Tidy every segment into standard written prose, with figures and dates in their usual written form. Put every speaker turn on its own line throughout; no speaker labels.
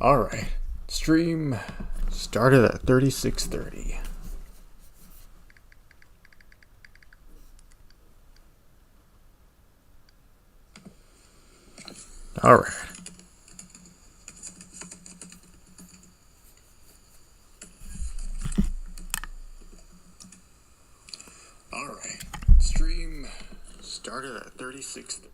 Alright, stream started at 36:30. Alright. Alright, stream started at 36:30.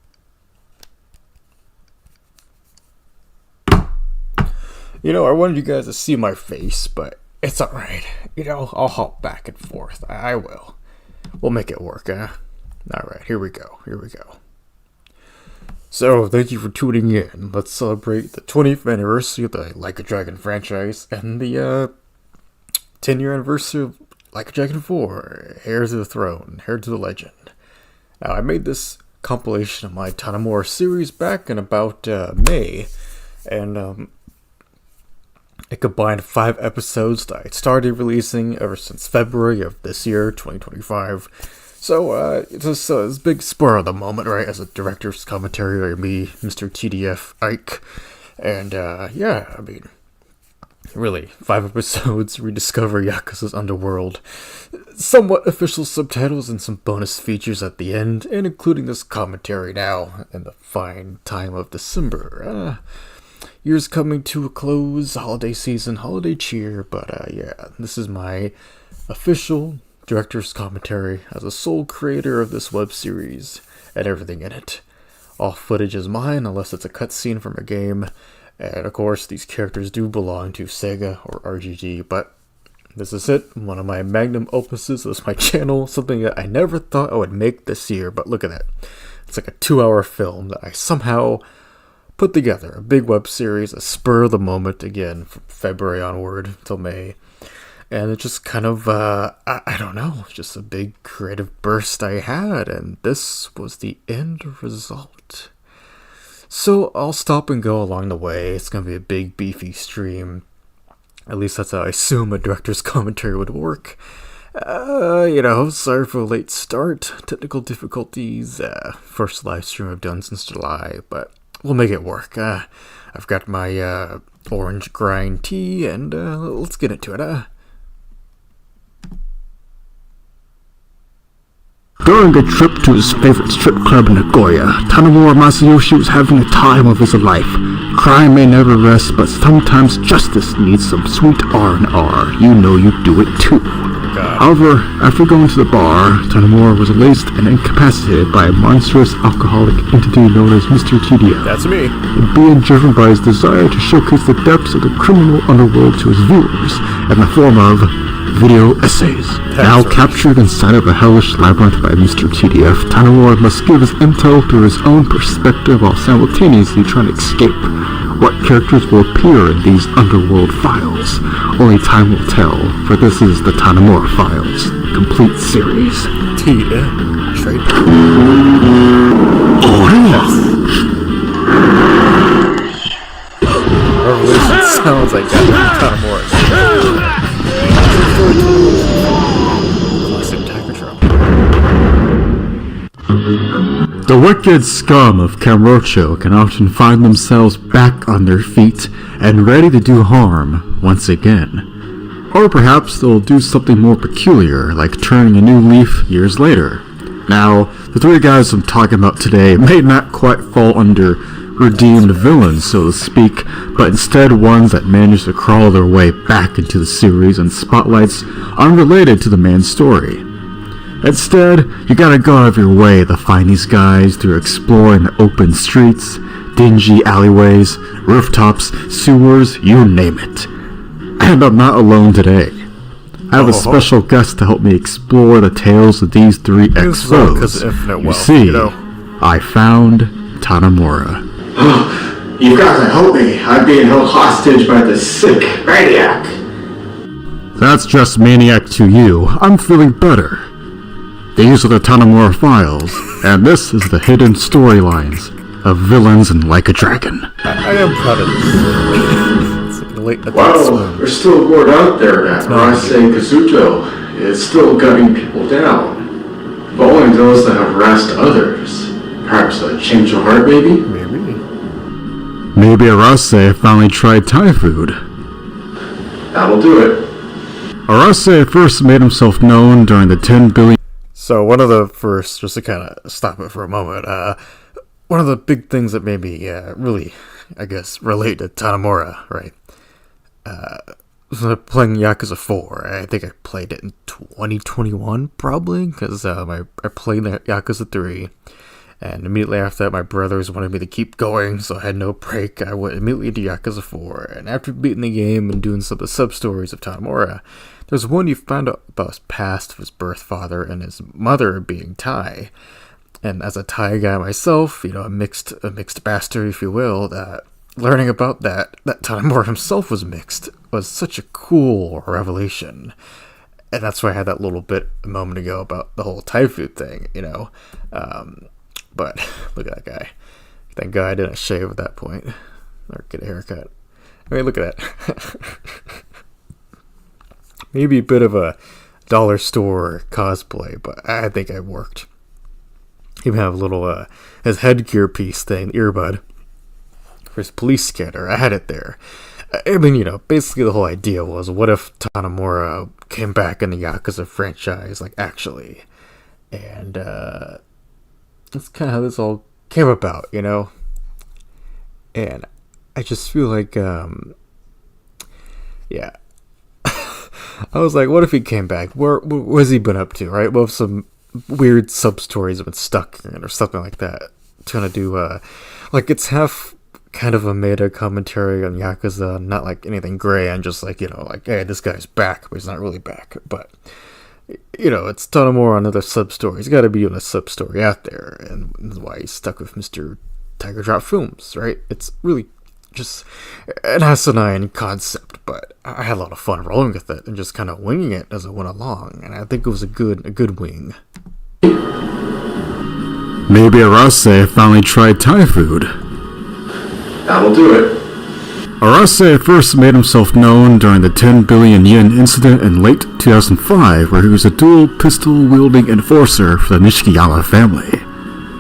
I wanted you guys to see my face, but it's alright. I'll hop back and forth. I will. We'll make it work, huh? Alright, here we go. So, thank you for tuning in. Let's celebrate the 20th anniversary of the Like a Dragon franchise and the 10-year anniversary of Like a Dragon 4, Heir to the Throne, Heir to the Legend. Now, I made this compilation of my Tanimura series back in about May, and it combined 5 episodes that I started releasing ever since February of this year, 2025. So, it's a big spur of the moment, right, as a director's commentary by me, Mr. TDF Ike. And, really, 5 episodes, rediscover Yakuza's underworld, somewhat official subtitles and some bonus features at the end, and including this commentary now in the fine time of December. Year's coming to a close, holiday season, holiday cheer, but this is my official director's commentary as a sole creator of this web series and everything in it. All footage is mine unless it's a cutscene from a game, and of course these characters do belong to Sega or RGG, but this is it, one of my magnum opuses of my channel, something that I never thought I would make this year, but look at that. It's like a 2-hour film that I somehow put together, a big web series, a spur of the moment again from February onward till May. And it just kind of, I don't know, just a big creative burst I had, and this was the end result. So I'll stop and go along the way. It's going to be a big, beefy stream. At least that's how I assume a director's commentary would work. Sorry for a late start. Technical difficulties. First live stream I've done since July, but we'll make it work. I've got my orange grind tea, and let's get into it.
During a trip to his favorite strip club in Nagoya, Tanimura Masayoshi was having the time of his life. Crime may never rest, but sometimes justice needs some sweet R&R. You know you do it too. However, after going to the bar, Tanimura was laced and incapacitated by a monstrous alcoholic entity known as Mr. TDF.
That's me.
And being driven by his desire to showcase the depths of the criminal underworld to his viewers in the form of video essays. Now captured inside of a hellish labyrinth by Mr. TDF, Tanimura must give his intel through his own perspective while simultaneously trying to escape. What characters will appear in these underworld files? Only time will tell, for this is the Tanimura Files, complete series.
TM, trade. Revolution sounds like that Tanimura.
The wicked scum of Kamurocho can often find themselves back on their feet and ready to do harm once again. Or perhaps they'll do something more peculiar, like turning a new leaf years later. Now, the 3 guys I'm talking about today may not quite fall under redeemed villains, so to speak, but instead ones that manage to crawl their way back into the series and spotlights unrelated to the main story. Instead, you gotta go out of your way to find these guys through exploring the open streets, dingy alleyways, rooftops, sewers, you name it. And I'm not alone today. I have a special guest to help me explore the tales of these 3 ex-foes. You see, I found Tanimura.
You gotta help me. I'm being held hostage by this sick maniac.
That's just maniac to you. I'm feeling better. These are the Tanimura Files, and this is the hidden storylines of villains in Like a Dragon.
I am proud of this. It's like late
Wow, there's still word out there that Rasei Kazuto is still gunning people down. But only those that have harassed others. Perhaps a change of heart, maybe?
Maybe.
Maybe Arase finally tried Thai food.
That'll do it.
Arase first made himself known during the 10 billion...
So one of the first, just to kind of stop it for a moment, one of the big things that made me really, I guess, relate to Tanimura, right? Was playing Yakuza 4. I think I played it in 2021, probably, because I played Yakuza 3, and immediately after that, my brothers wanted me to keep going, so I had no break. I went immediately to Yakuza 4, and after beating the game and doing some of the sub-stories of Tanimura, there's one you found out about his past of his birth father and his mother being Thai. And as a Thai guy myself, you know, a mixed bastard, if you will, that learning about that Tanimura himself was mixed was such a cool revelation. And that's why I had that little bit a moment ago about the whole Thai food thing, you know. But look at that guy. Thank God I didn't shave at that point or get a haircut. I mean, look at that. Maybe a bit of a dollar store cosplay, but I think I worked. Even have a little his headgear piece thing, earbud for his police scanner. I had it there. I mean, you know, basically the whole idea was, what if Tanimura came back in the Yakuza franchise, like, actually? And that's kind of how this all came about, you know? And I just feel like, yeah. I was like, what if he came back? What's he been up to, right? What if some weird sub-stories have been stuck in or something like that? Trying to do, like, it's half kind of a meta commentary on Yakuza, not like anything gray, and just like, you know, like, hey, this guy's back, but he's not really back. But, you know, it's Tanimura on another sub-story. He's got to be on a sub-story out there, and that's why he's stuck with Mr. Tiger Drop Films, right? It's really just an asinine concept, but I had a lot of fun rolling with it and just kind of winging it as it went along, and I think it was a good wing.
Maybe Arase finally tried Thai food.
That'll do it.
Arase first made himself known during the 10 billion yen incident in late 2005, where he was a dual pistol-wielding enforcer for the Nishikiyama family.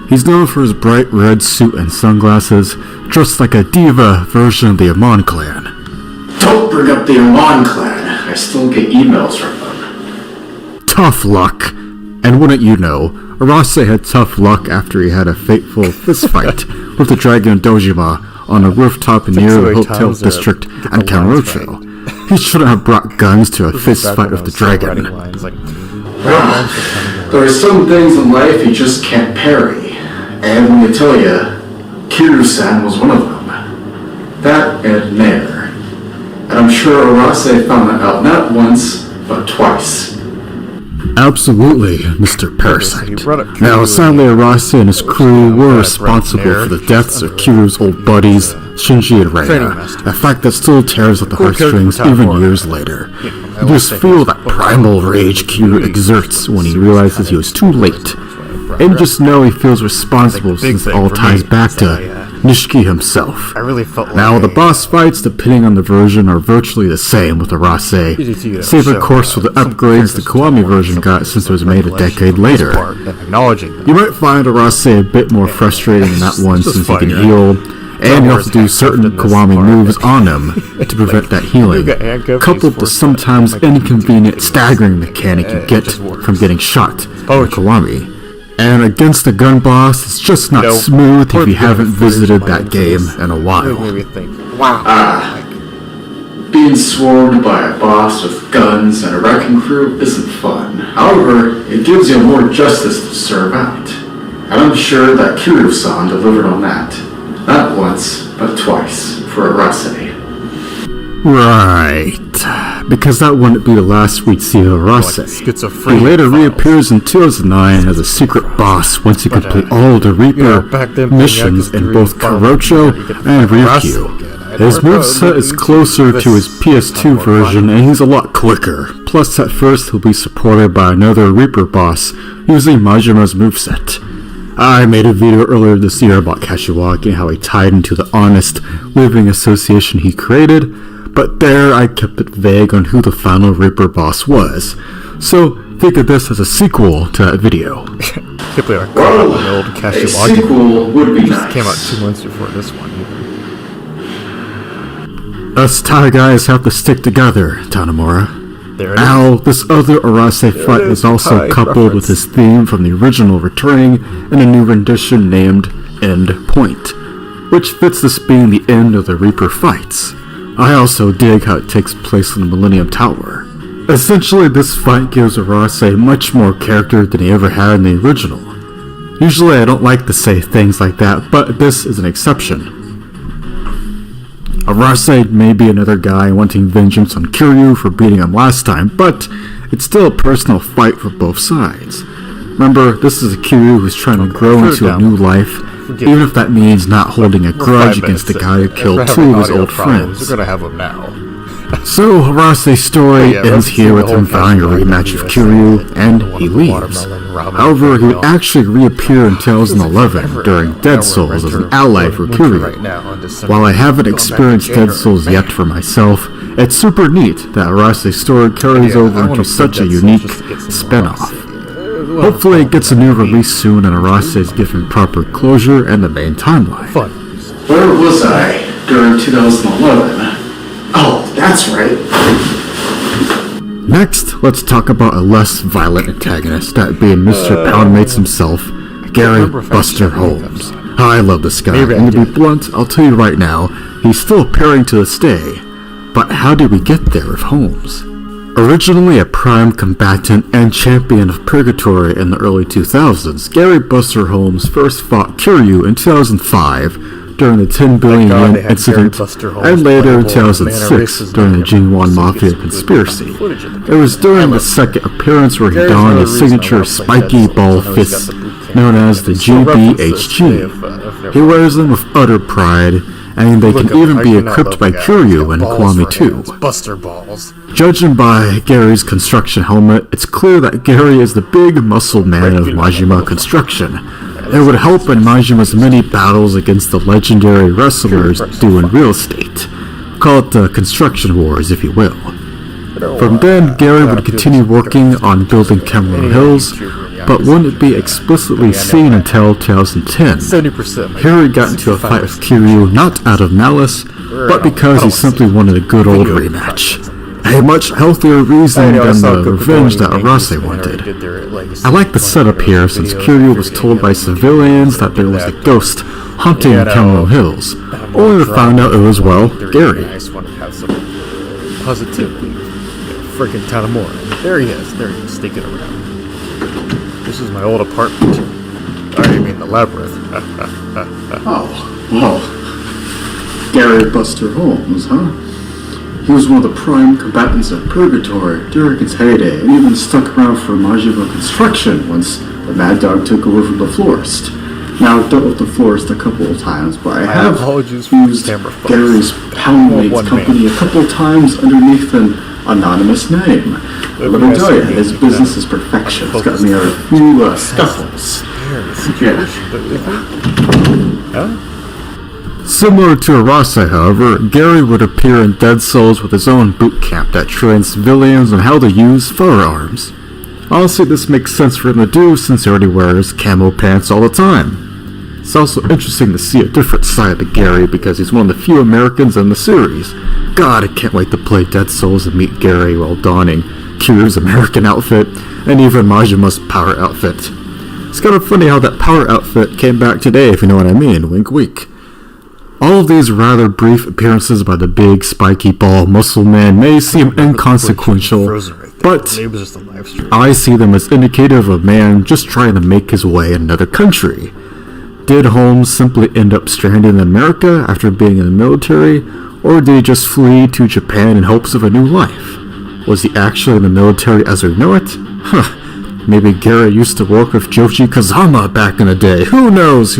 He's known for his bright red suit and sunglasses, dressed like a diva version of the Amon clan.
Don't bring up the Amon clan. I still get emails from them.
Tough luck. And wouldn't you know, Arase had tough luck after he had a fateful fistfight with the Dragon Dojima on a rooftop near the hotel district in Kamurocho. He shouldn't have brought guns to a fistfight with the dragon.
There are some things in life you just can't parry. And let me tell you, Kiryu-san was one of them. That and Nair. And I'm sure Arase found that out not once, but twice.
Absolutely, Mr. Parasite. Now, sadly, Arase and his crew were responsible for the deaths of Kiryu's old buddies, Shinji and Rei, a fact that still tears at the heartstrings even years later. You just feel that primal rage Kiryu exerts when he realizes he was too late. And you just know he feels responsible since it all ties back to Nishiki himself. Now, the boss fights, depending on the version, are virtually the same with Arase, save of course for the upgrades the Kiwami version got since it was made a decade later. You might find Arase a bit more frustrating than that one since he can heal, and you have to do certain Kiwami moves on him to prevent that healing, coupled with sometimes inconvenient staggering mechanic you get from getting shot by Kiwami. And against the gun boss, it's just not smooth if you haven't visited that game in a while.
Being swarmed by a boss with guns and a wrecking crew isn't fun. However, it gives you more justice to serve out. And I'm sure that Kiryu-san delivered on that. Not once, but twice, for Arase.
Right, because that wouldn't be the last we'd see of Arase. He later reappears in 2009 as a secret boss once he completes all the Reaper missions in both Kamurocho and Ryukyu. His moveset is closer to his PS2 version, and he's a lot quicker. Plus, at first he'll be supported by another Reaper boss, using Majima's moveset. I made a video earlier this year about Kashiwagi and how he tied into the honest living association he created, but there I kept it vague on who the final Reaper boss was. So think of this as a sequel to that video.
Well, a sequel would be nice.
Came out 2 months before this one.
Us Thai guys have to stick together, Tanimura.
There it
Now, this other Arase fight is also coupled with his theme from the original returning in a new rendition named End Point, which fits this being the end of the Reaper fights. I also dig how it takes place in the Millennium Tower. Essentially, this fight gives Arase much more character than he ever had in the original. Usually I don't like to say things like that, but this is an exception. Arase may be another guy wanting vengeance on Kiryu for beating him last time, but it's still a personal fight for both sides. Remember, this is a Kiryu who's trying to grow into a new life, even if that means not holding a grudge against the guy who killed two of his old friends.
We're gonna have him now.
So, Arase's story ends here with him vowing a rematch with Kiryu, and he leaves. However, he would actually reappear in 2011 during Dead Souls as an ally for Kiryu. While I haven't experienced Dead Souls yet for myself, it's super neat that Arase's story carries over into such a unique spin-off. Hopefully it gets a new release soon and Arase is given proper closure and the main timeline.
Where was I during 2011? Oh, that's right.
Next, let's talk about a less violent antagonist, that being Mr. Poundmates himself, Gary Buster Holmes. I love this guy, and to be blunt, I'll tell you right now, he's still appearing to this day. But how did we get there with Holmes? Originally a prime combatant and champion of Purgatory in the early 2000s, Gary Buster Holmes first fought Kiryu in 2005 during the 10 billion yen incident, and later in 2006 during the Jinwan Mafia conspiracy. It was during the second appearance where he donned his signature spiky ball fist known as the GBHG. He wears them with utter pride, and they can even be equipped by Kiryu and Kwame too.
Buster balls.
Judging by Gary's construction helmet, it's clear that Gary is the big muscle man of Majima construction. It would help in Majima's many battles against the legendary wrestlers doing real estate. Call it the construction wars, if you will. From then, Gary would continue working on building Cameron Hills, but wouldn't be explicitly seen until 2010. Here he got into a fight with Kiryu not out of malice, but because he simply wanted a good old rematch. A much healthier reason than the revenge that Arase wanted. I like the setup here since Kiryu was told by civilians that there was a ghost haunting Cameron Hills, only to find out it was, well, Gary.
Positively. Freaking Tanimura. There he is, sticking around. This is my old apartment. I mean the labyrinth.
Oh, Gary Buster Holmes, huh? He was one of the prime combatants of Purgatory during its heyday, and even stuck around for Majima construction once the Mad Dog took over from the Florist. Now, I've dealt with the Florist a couple of times, but I have used Gary's Poundmates company a couple of times underneath an anonymous name. Let me tell you, his business is perfection. It's got me out of a few scuffles.
Similar to Arase, however, Gary would appear in Dead Souls with his own boot camp that trains civilians on how to use firearms. Honestly, this makes sense for him to do since he already wears camo pants all the time. It's also interesting to see a different side to Gary because he's one of the few Americans in the series. God, I can't wait to play Dead Souls and meet Gary while donning Kiryu's American outfit and even Majima's power outfit. It's kind of funny how that power outfit came back today, if you know what I mean, wink wink. All of these rather brief appearances by the big, spiky ball muscle man may seem inconsequential, but I see them as indicative of a man just trying to make his way in another country. Did Holmes simply end up stranded in America after being in the military, or did he just flee to Japan in hopes of a new life? Was he actually in the military as we know it? Maybe Gary used to work with Joshi Kazama back in the day. Who knows?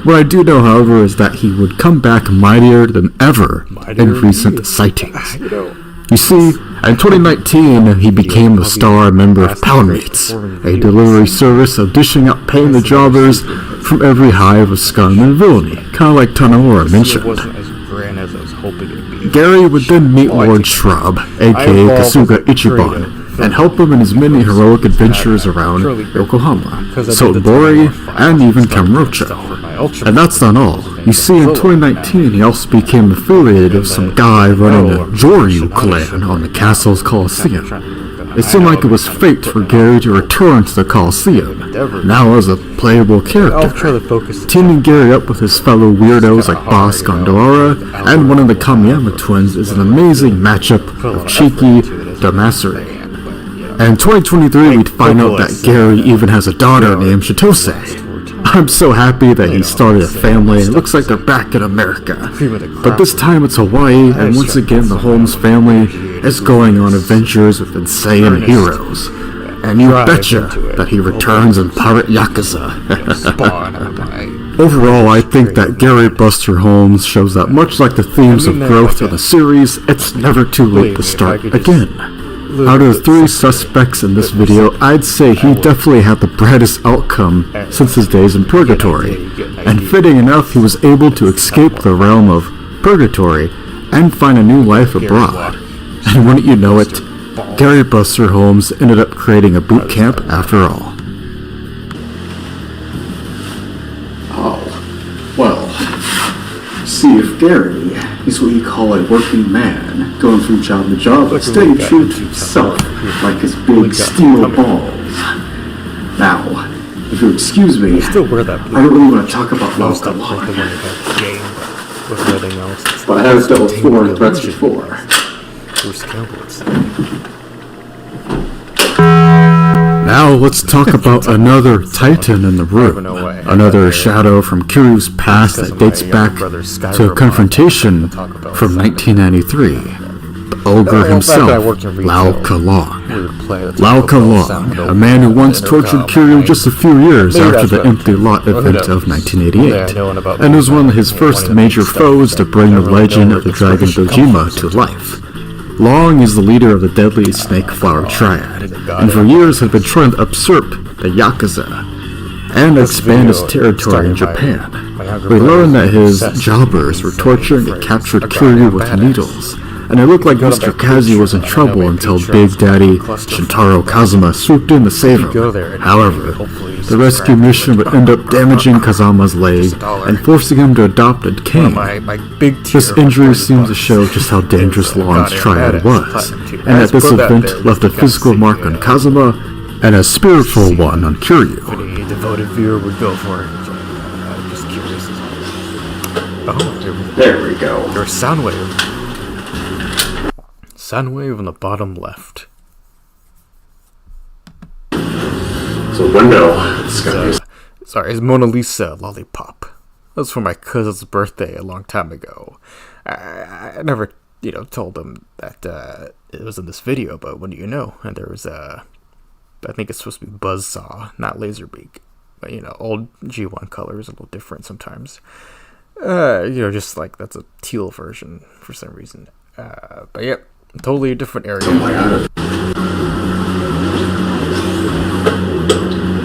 What I do know, however, is that he would come back mightier than ever in recent sightings. You see, in 2019, he became a star member of Poundmates, a delivery service of dishing out pain to jobbers from every hive of scum and villainy, kind of like Tanimura mentioned. Gary would then meet Lord Shrub, aka Kasuga Ichiban, and help him in his many heroic adventures around Yokohama, Sotenbori, and even Kamurocho. And that's not all. You see, in 2019, he also became affiliated with some guy running the Joryu clan on the castle's Coliseum. It seemed like it was fate for Gary to return to the Coliseum, now as a playable character, teaming Gary up with his fellow weirdos like Boss Gondora and one of the Kamiyama twins is an amazing matchup of cheeky Damassuri. And in 2023, we'd find out that Gary even has a daughter named Chitose. I'm so happy that he started a family, and it looks like they're back in America. But this time it's Hawaii, and once again the Holmes family is going on adventures with insane heroes. And you betcha that he returns in Pirate Yakuza. Overall, I think that Gary Buster Holmes shows that much like the themes of growth of the series, it's never too late to start again. Out of the 3 suspects in this video, I'd say he definitely had the brightest outcome since his days in Purgatory, and fitting enough, he was able to escape the realm of Purgatory and find a new life abroad. And wouldn't you know it, Gary Buster Holmes ended up creating a boot camp after all.
Oh, well, see if Gary is what you call a working man, going from job to job, but staying true to himself, like his big steel balls. Now, if you'll excuse me, I don't really want to talk about love a lot, but I have dealt with foreign threats before.
Now let's talk about another titan in the room, another shadow from Kiryu's past that dates back to a confrontation from 1993. The ogre himself, Lao Kalong. Lao Kalong, a man who once tortured Kiryu just a few years after the Empty Lot event of 1988, and was one of his first major foes to bring the legend of the Dragon Dojima to life. Long is the leader of the deadly Snake Flower Triad, and for years had been trying to usurp the Yakuza and expand his territory in Japan. We learned that his jobbers were torturing and captured Kiryu with needles, and it looked like Mr. Kazi was in trouble until Big Daddy Shintaro Kazuma swooped in to save him. However, the rescue mission would end up damaging Kazama's leg and forcing him to adopt a cane. This injury seems to show just how dangerous Long's triad was, and that this event left a physical mark on Kazuma and a spiritual one on Kiryu.
Any devoted viewer would go for it. I'm just curious. Oh,
there we go.
There's sound wave. Sound wave on the bottom left.
So window.
Sorry, it's Mona Lisa Lollipop. That was for my cousin's birthday a long time ago. I never, told him that it was in this video, but what do you know? And there was I think it's supposed to be Buzzsaw, not Laserbeak. But, old G1 color is a little different sometimes. Just like that's a teal version for some reason. But yeah, totally a different area.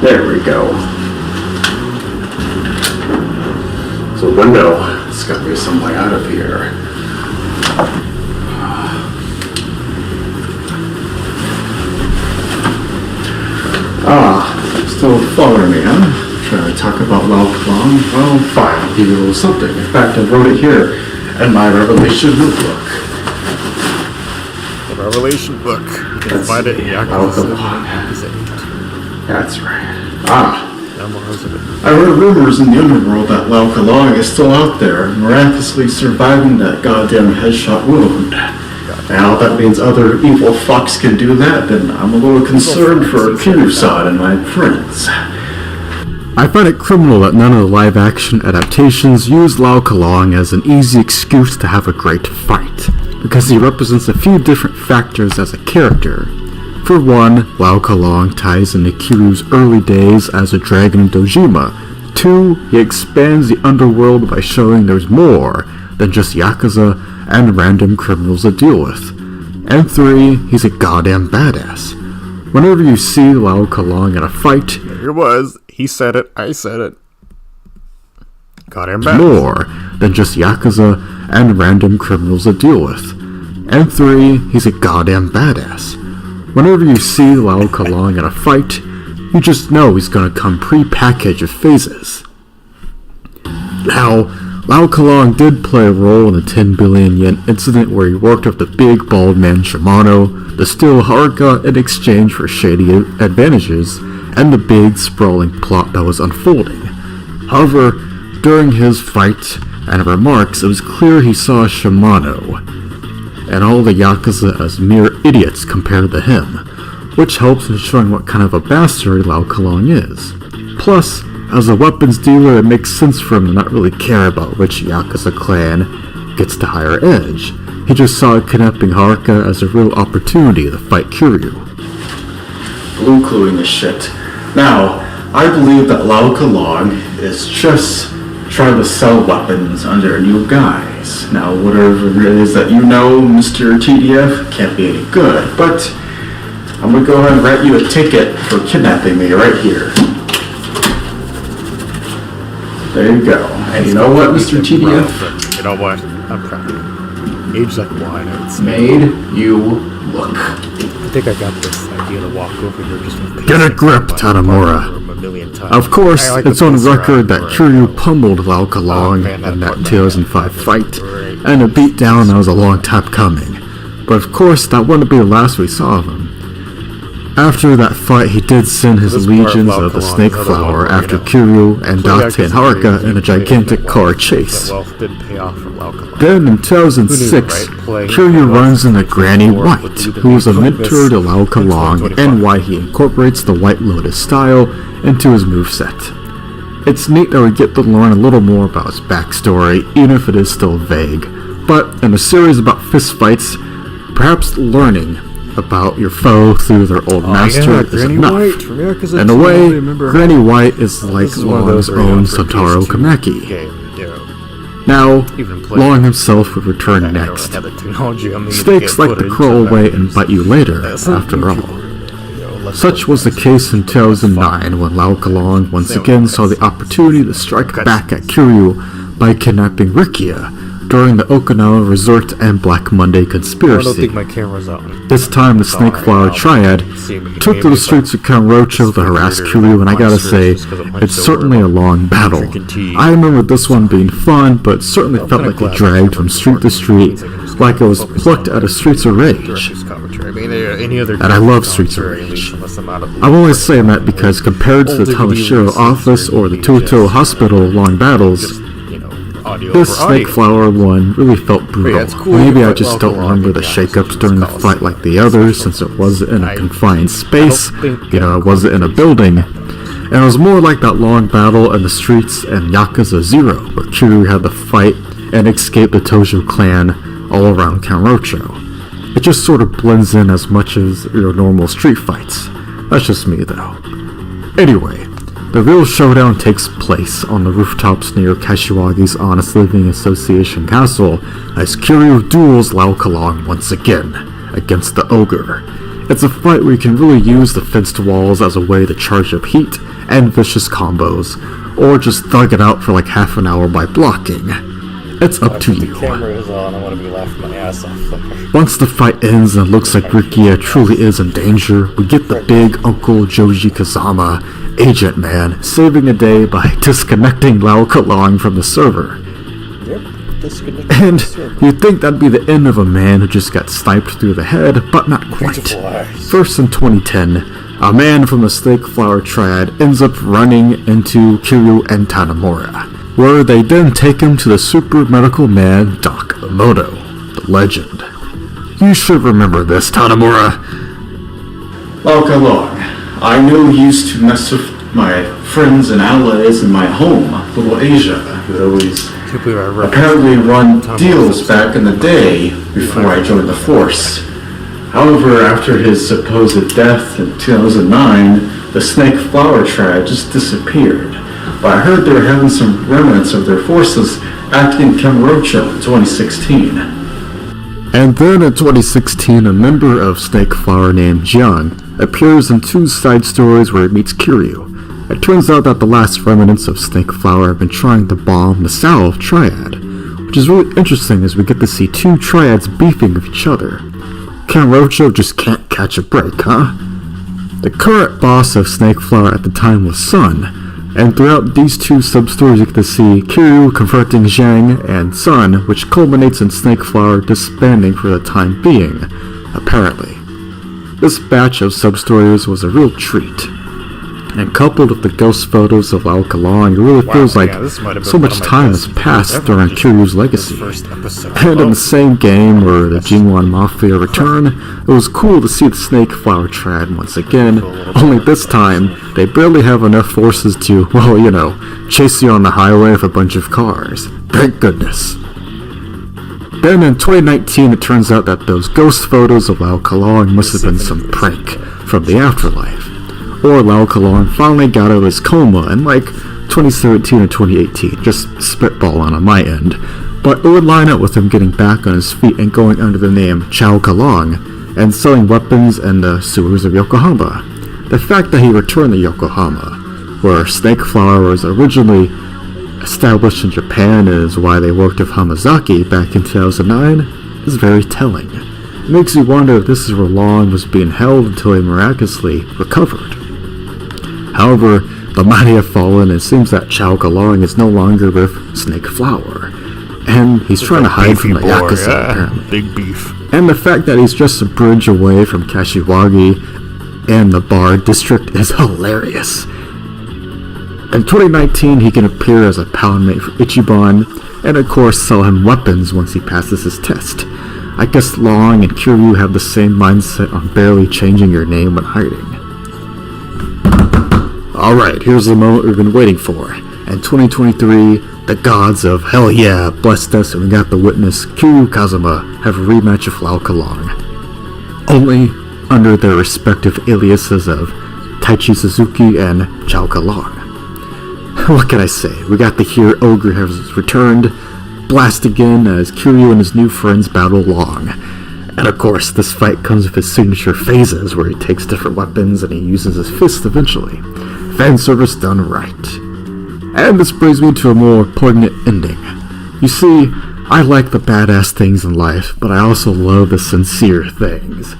There we go. So window, it's gotta be some way out of here. Still following me, huh? Trying to talk about Lao Kalong? Well, fine, I'll give you a little something. In fact, I wrote it here in my Revelation notebook.
The Revelation book. You can find it in Yakuza 7.
That's right. I heard rumors in the underworld that Lao Kalong is still out there, miraculously surviving that goddamn headshot wound. Now, that means other evil fucks can do that, then I'm a little concerned for Kiryu-san and my friends.
I find it criminal that none of the live-action adaptations use Lao Kalong as an easy excuse to have a great fight, because he represents a few different factors as a character. For one, Lao Kalong ties into Kiryu's early days as a dragon Dojima. 2, he expands the underworld by showing there's more than just Yakuza and random criminals to deal with. And 3, he's a goddamn badass. Whenever you see Lao Kalong in a fight,
there it was. He said it. I said it. Goddamn badass.
More than just Yakuza and random criminals to deal with. And 3, he's a goddamn badass. Whenever you see Lao Kalong in a fight, you just know he's gonna come pre-packaged with phases. Now, Lau Kalong did play a role in the 10 billion yen incident where he worked with the big bald man Shimano to steal Haruka in exchange for shady advantages and the big sprawling plot that was unfolding. However, during his fight and remarks, it was clear he saw Shimano and all the Yakuza as mere idiots compared to him, which helps in showing what kind of a bastard Lau Kalong is. Plus, as a weapons dealer, it makes sense for him to not really care about which Yakuza clan gets the higher edge. He just saw kidnapping Haruka as a real opportunity to fight Kiryu.
Blue-cluing the shit. Now, I believe that Lau Kalong is just trying to sell weapons under a new guise. Now, whatever it is that you know, Mr. TDF, can't be any good, but I'm gonna go ahead and write you a ticket for kidnapping me right here. There you go. And you know what, Mr. TDF?
You know what? I'm proud of you. Age like wine, I would say.
Made you look.
I think I got this idea to walk over here just with
Get a grip, Tanimura. Of course, it's on record that Kiryu pummeled Lau Kalong in that 2005 fight, and a beatdown that was a long time coming. But of course, that wouldn't be the last we saw of him. After that fight, he did send his legions of the Snake Flower after Kiryu and Date and Haruka in a gigantic car chase. Then in 2006, Kiryu runs into Granny White, who is a mentor to Lau Kalong and why he incorporates the White Lotus style into his moveset. It's neat that we get to learn a little more about his backstory, even if it is still vague. But in a series about fistfights, perhaps learning about your foe through their old master is enough. In a way, Granny White is like Long's own Santaro Kamaki. Now, Long himself would return next. Snakes like to crawl away and bite you later, after all. Such was the case in 2009 when Lau Kalong once again saw the opportunity to strike back at Kiryu by kidnapping Rikia during the Okinawa Resort and Black Monday conspiracy. This time the Snake Flower Triad took to the streets of Kamurocho to harass Kiryu, and I gotta say, it's certainly a long battle. I remember this one being fun, but certainly felt like it dragged from street to street, like it was plucked out of Streets of Rage. And I love Streets of Rage. I'm only saying that because compared to the Tamashiro office or the Toto Hospital long battles, this Snake Flower one really felt brutal. Maybe I just don't remember the shakeups during the fight like the others, since it wasn't in a confined space, it wasn't in a building. And it was more like that long battle in the streets in Yakuza 0, where Kiryu had to fight and escape the Tojo clan all around Kamurocho. It just sort of blends in as much as your normal street fights. That's just me though. Anyway, the real showdown takes place on the rooftops near Kashiwagi's Honest Living Association castle as Kiryu duels Lau Kalong once again against the ogre. It's a fight where you can really use the fenced walls as a way to charge up heat and vicious combos, or just thug it out for like half an hour by blocking. It's up to you. Once the fight ends and it looks like Rikia truly is in danger, we get the big Uncle Joji Kazama, Agent Man, saving the day by disconnecting Lau Kalong from the server. And you'd think that'd be the end of a man who just got sniped through the head, but not quite. First in 2010, a man from the Snake Flower Triad ends up running into Kiryu and Tanimura, where they then take him to the super medical man Doc Emoto, the legend. You should remember this, Tanimura.
Lau Kalong, I know you used to mess with my friends and allies in my home, Little Asia, who would always apparently run deals back in the day before I joined the force. However, after his supposed death in 2009, the Snake Flower Triad just disappeared. But I heard they were having some remnants of their forces acting in Kamurocho in 2016.
And then in 2016, a member of Snake Flower named Jiang appears in 2 side stories where he meets Kiryu. It turns out that the last remnants of Snake Flower have been trying to bomb the South Triad, which is really interesting as we get to see 2 triads beefing with each other. Kamurocho just can't catch a break, huh? The current boss of Snake Flower at the time was Sun, And throughout these two sub-stories, you get to see Kiryu confronting Zhang and Sun, which culminates in Snakeflower disbanding for the time being, apparently. This batch of sub-stories was a real treat. And coupled with the ghost photos of Lao Kalong, it really feels like so much time has passed during Kiryu's legacy. And in the same game where the Jingwan Mafia return, it was cool to see the Snakeflower Triad once again, only this time, they barely have enough forces to, well, you know, chase you on the highway with a bunch of cars. Thank goodness. Then in 2019, it turns out that those ghost photos of Lao Kalong must have been some prank from the afterlife. Or Lao Kalong finally got out of his coma in like 2017 or 2018, just spitballing on my end. But it would line up with him getting back on his feet and going under the name Chow Kalong and selling weapons in the sewers of Yokohama. The fact that he returned to Yokohama, where Snakeflower was originally established in Japan and is why they worked with Hamazaki back in 2009, is very telling. It makes you wonder if this is where Long was being held until he miraculously recovered. However, the mighty have fallen, and it seems that Chow Kalong is no longer with Snakeflower, and he's trying to hide from the Yakuza, apparently.
Big beef.
And the fact that he's just a bridge away from Kashiwagi and the Bar District is hilarious. In 2019, he can appear as a pound mate for Ichiban, and of course sell him weapons once he passes his test. I guess Long and Kiryu have the same mindset on barely changing your name when hiding. Alright, here's the moment we've been waiting for. In 2023, the gods of hell yeah blessed us and we got to witness Kiryu Kazuma have a rematch with Lao Kalong. Only under their respective aliases of Taichi Suzuki and Chow Kalong. What can I say? We got to hear Ogre has returned, blast again as Kiryu and his new friends battle Long. And of course, this fight comes with his signature phases where he takes different weapons and he uses his fist eventually. Fan service done right. And this brings me to a more poignant ending. You see, I like the badass things in life, but I also love the sincere things.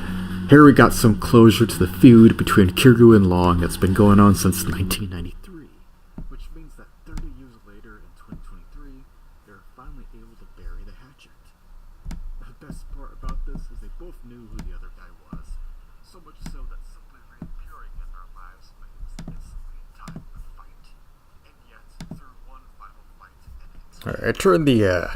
Here we got some closure to the feud between Kiryu and Long that's been going on since 1993. Which means that 30 years later in 2023, they're finally able to bury the hatchet. The best part about this is they both knew who the other guy was. So much so that simply reappearing in their lives means instantly time to fight. And yet, through one final fight,
Alright, I turned the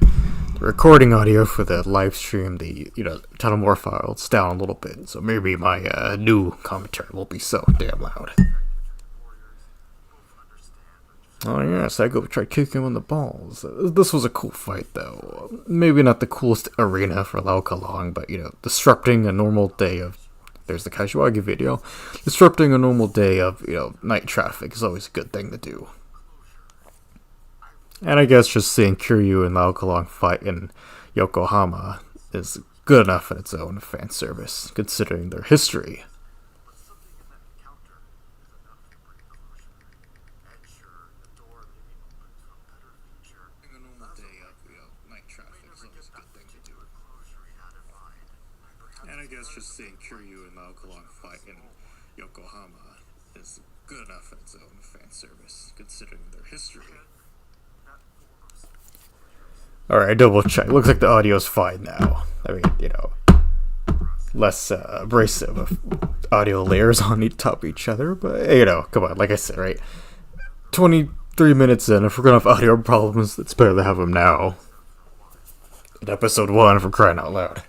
recording audio for the live stream, the Tanimura files down a little bit, so maybe my new commentary won't be so damn loud. Oh yes, I go try kicking him in the balls. This was a cool fight though. Maybe not the coolest arena for Lao Kalong, but disrupting a normal day of, there's the Kashiwagi video, disrupting a normal day of, night traffic is always a good thing to do. And I guess just seeing Kiryu and Lao Kalong fight in Yokohama is good enough in its own fan service, considering their history. And I guess just seeing Kiryu and Lao Kalong fight in Yokohama is good enough in its own fan service, considering their history. Alright, double check. Looks like the audio's fine now. I mean, less abrasive of audio layers on top of each other, but, come on, like I said, right? 23 minutes in, if we're gonna have audio problems, it's better to have them now. In episode 1, for crying out loud.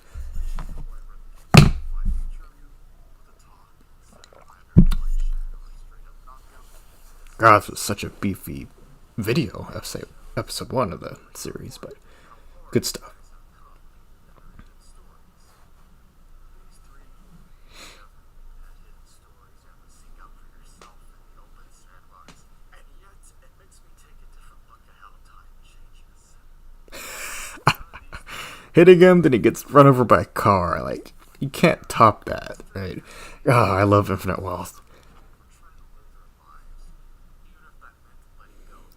God, this was such a beefy video, I'd say, episode 1 of the series, but good stuff. Hitting him, then he gets run over by a car. Like, you can't top that, right? Oh, I love Infinite Wealth.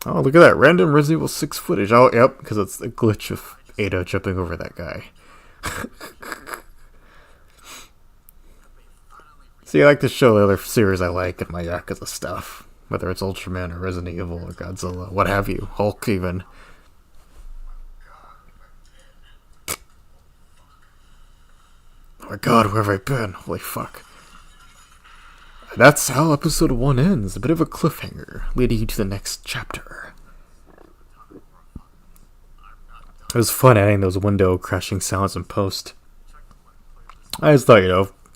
Oh, look at that. Random Resident Evil 6 footage. Oh, yep, because it's the glitch of Ada jumping over that guy. See, I like to show the other series I like in my Yakuza stuff. whether it's Ultraman or Resident Evil or Godzilla, what have you, Hulk even. Oh my god, where have I been? Holy fuck. That's how episode 1 ends. A bit of a cliffhanger, leading you to the next chapter. It was fun adding those window crashing sounds in post. I just thought,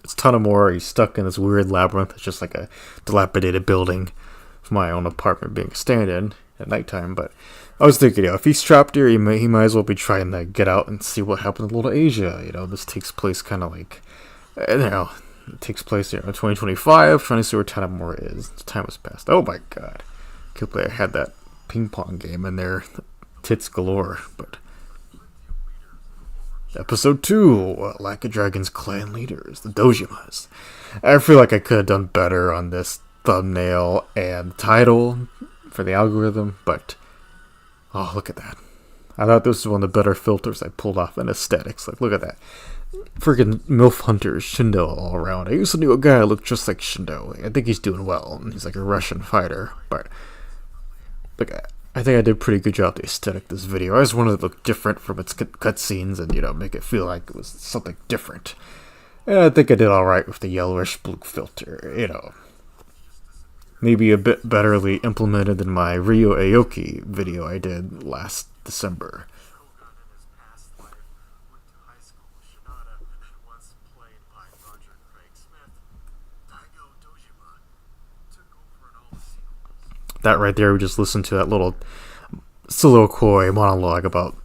it's Tanimura, he's stuck in this weird labyrinth. It's just like a dilapidated building for my own apartment being a stand-in at nighttime. But I was thinking, if he's trapped here, he might as well be trying to get out and see what happened in Little Asia. This takes place kind of like, it takes place in 2025, trying to see where Tanimura is. Time has passed. Oh my god. Can't believe I had that ping pong game in there. Tits galore, but... Episode 2, Like a Dragon's clan leaders, the Dojimas. I feel like I could have done better on this thumbnail and title for the algorithm, but... Oh, look at that. I thought this was one of the better filters I pulled off in aesthetics. Like, look at that. Freaking MILF Hunters, Shindo all around. I used to know a guy who looked just like Shindo. I think he's doing well. He's like a Russian fighter, but... Look at that. I think I did a pretty good job with the aesthetic of this video. I just wanted to look different from its cutscenes and, make it feel like it was something different. And I think I did alright with the yellowish blue filter, Maybe a bit betterly implemented than my Ryo Aoki video I did last December. That right there, we just listened to that little soliloquy monologue about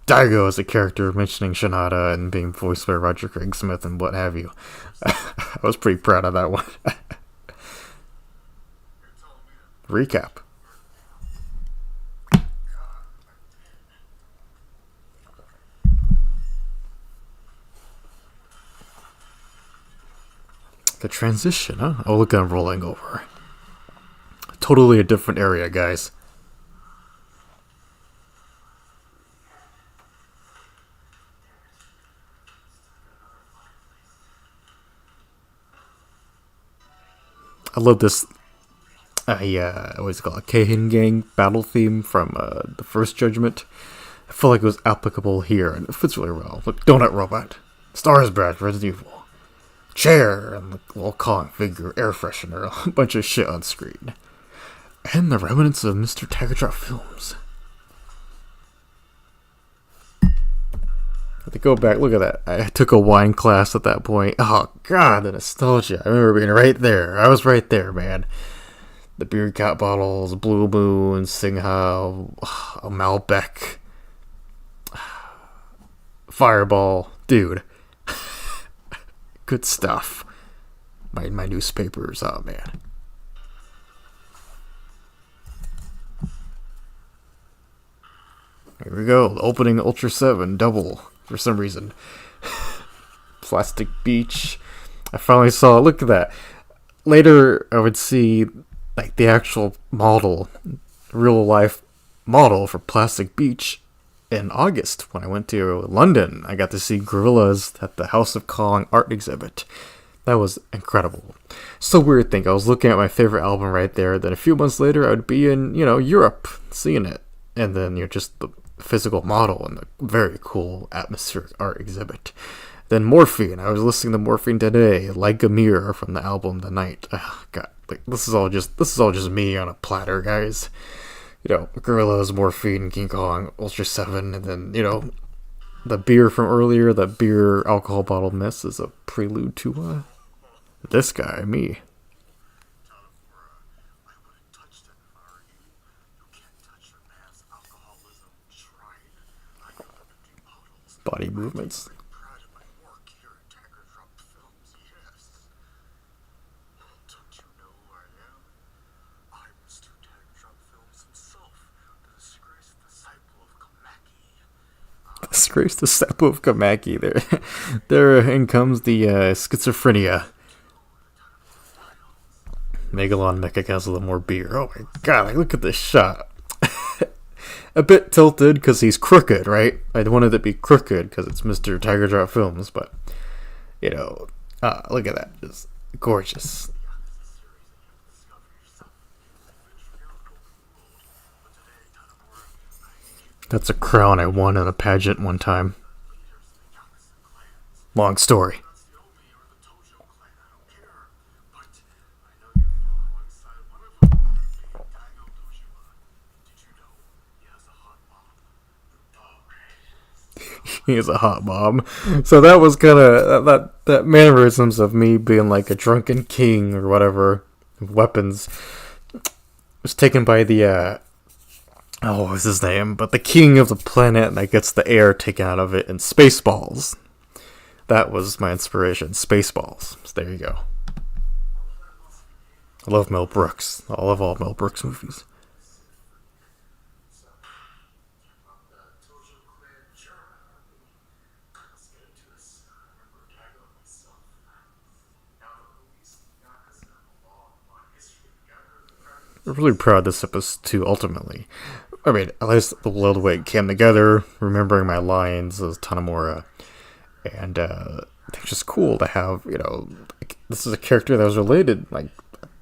Daigo as a character mentioning Shinada and being voiced by Roger Craig Smith and what have you. I was pretty proud of that one. Recap. The transition, huh? Oh, look, I'm rolling over. Totally a different area, guys. I love this, what's it called? A Keihin Gang battle theme from the first Judgment. I feel like it was applicable here, and it fits really well. Look, Donut Robot, Stars Brat, Resident Evil, Chair, and the little Kong figure, air freshener, a bunch of shit on screen. And the remnants of Mr. Tiger Drop films. To go back, look at that. I took a wine class at that point. Oh god, the nostalgia. I remember being right there. I was right there, man. The beer cap bottles, Blue Moon, Singha, Malbec, Fireball. Dude. Good stuff. My newspapers, oh man. Here we go, opening Ultra 7 double for some reason. Plastic Beach. I finally saw, look at that. Later I would see like the actual model, real life model for Plastic Beach in August when I went to London. I got to see gorillas at the House of Kong art exhibit. That was incredible. So weird thing, I was looking at my favorite album right there, then a few months later I would be in, Europe seeing it. And then just the physical model and the very cool atmospheric art exhibit. Then Morphine. I was listening to Morphine today, like a mirror from the album The Night. God, like this is all just me on a platter, guys. Gorillas, Morphine, King Kong, Ultra 7, and then the beer from earlier, that beer alcohol bottle miss is a prelude to this guy, me. Body movements. Disgraced disciple of Kamaki. There in comes the schizophrenia. Megalon Mecha Council with more beer. Oh my god, like, look at this shot. A bit tilted because he's crooked, right? I wanted it to be crooked because it's Mr. Tiger Drop Films, but look at that, just gorgeous. That's a crown I won in a pageant one time. Long story. He is a hot mom. So that was kind of that mannerisms of me being like a drunken king or whatever, weapons, was taken by the what was his name? But the king of the planet that gets the air taken out of it in Spaceballs. That was my inspiration, Spaceballs. So there you go. I love Mel Brooks. I love all Mel Brooks movies. I'm really proud of this episode too, ultimately. I mean, at least the little way it came together, remembering my lines as Tanimura. And I think it's just cool to have, this is a character that was related, like,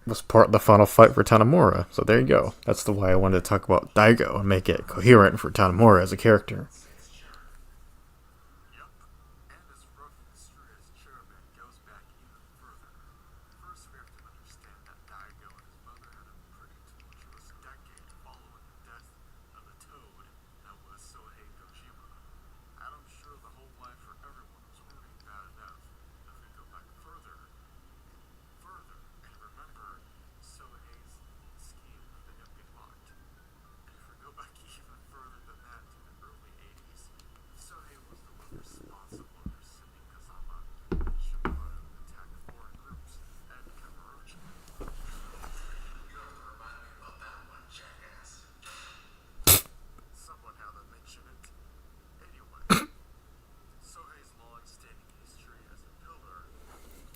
was part of the final fight for Tanimura. So there you go. That's the why I wanted to talk about Daigo and make it coherent for Tanimura as a character.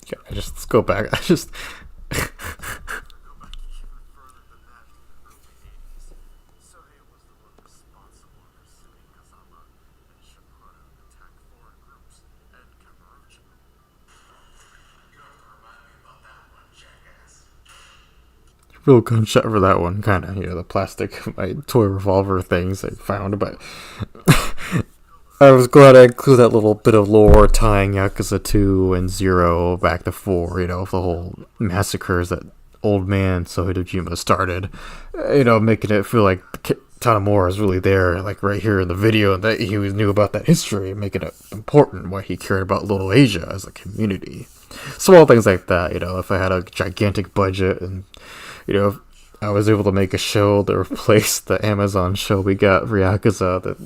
Yeah, let's go back. Real gunshot for that one, kind of, the plastic, my toy revolver things I found, but I was glad I included that little bit of lore tying Yakuza 2 and 0 back to 4, with the whole massacres that old man Sohei started, making it feel like Tanimura is really there, like right here in the video, and that he knew about that history, making it important why he cared about Little Asia as a community. Small things like that, if I had a gigantic budget and, if I was able to make a show that replaced the Amazon show we got for Yakuza, that,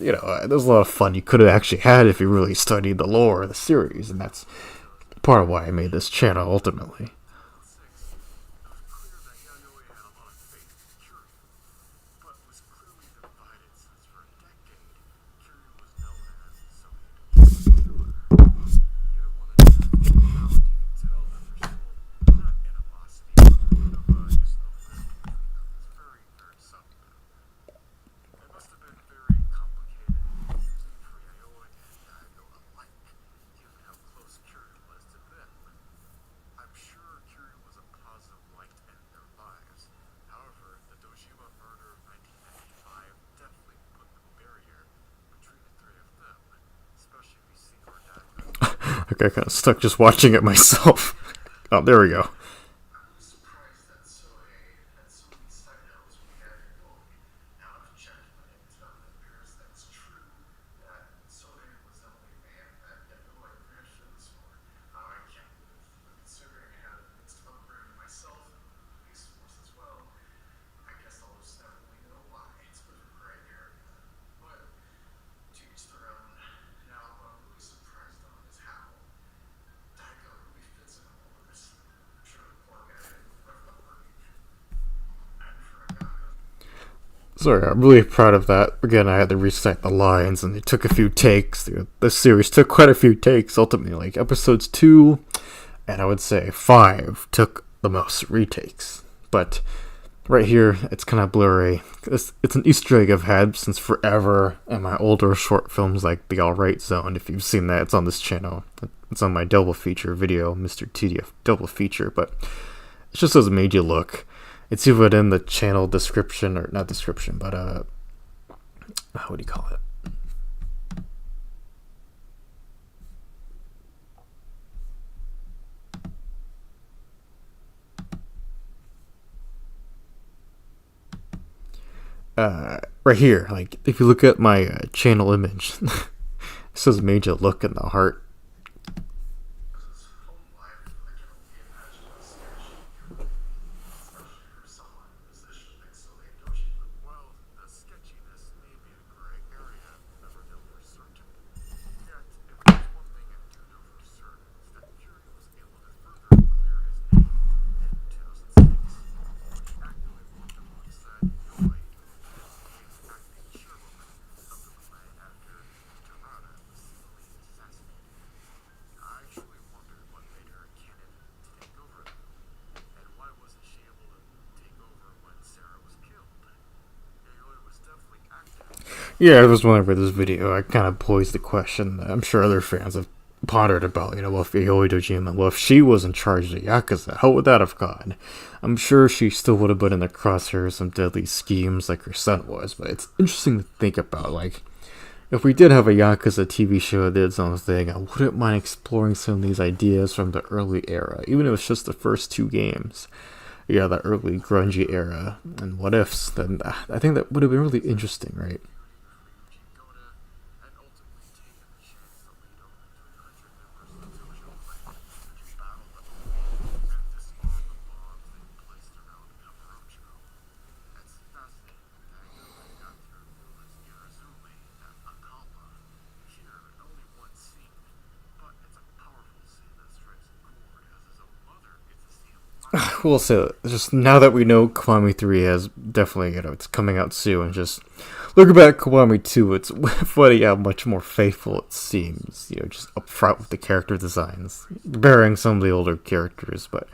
there's a lot of fun you could have actually had if you really studied the lore of the series, and that's part of why I made this channel, ultimately. I got kind of stuck just watching it myself. Oh, there we go. Sorry, I'm really proud of that. Again, I had to recite the lines, and it took a few takes. This series took quite a few takes, ultimately. Like, episodes 2, and I would say 5, took the most retakes. But right here, it's kind of blurry. It's an Easter egg I've had since forever, and my older short films like The Alright Zone. If you've seen that, it's on this channel. It's on my double feature video, Mr. TDF double feature, but it's just as made you look. It's even in the channel description, or not description, but what do you call it? Right here, like if you look at my channel image, it says Major Look in the heart. Yeah, it was whenever this video, I kind of posed the question that I'm sure other fans have pondered about, well, if Yoi Dojima, well, if she was in charge of the Yakuza, how would that have gone? I'm sure she still would have been in the crosshairs of some deadly schemes like her son was, but it's interesting to think about, like, if we did have a Yakuza TV show that did something, I wouldn't mind exploring some of these ideas from the early era, even if it's just the first 2 games. Yeah, the early grungy era, and what ifs, then I think that would have been really interesting, right? We'll say just now that we know Kiwami 3 has definitely, it's coming out soon, just looking back at Kiwami 2, it's funny how much more faithful it seems, just upfront with the character designs, bearing some of the older characters, but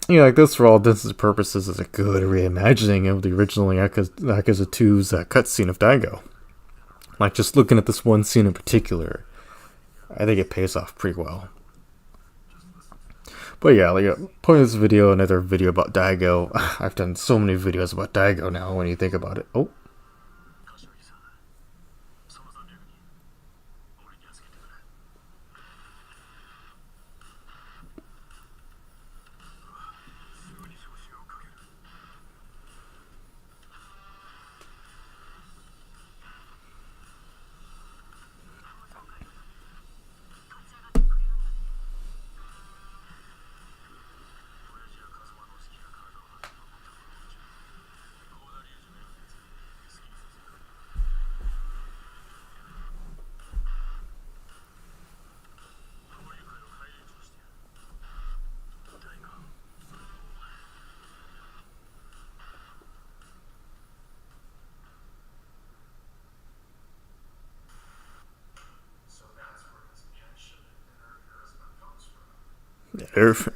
like this for all intents and purposes is a good reimagining of the original Yakuza 2's cutscene of Daigo. Like, just looking at this one scene in particular, I think it pays off pretty well. But yeah, like, point of this video, another video about Daigo. I've done so many videos about Daigo now when you think about it. Oh.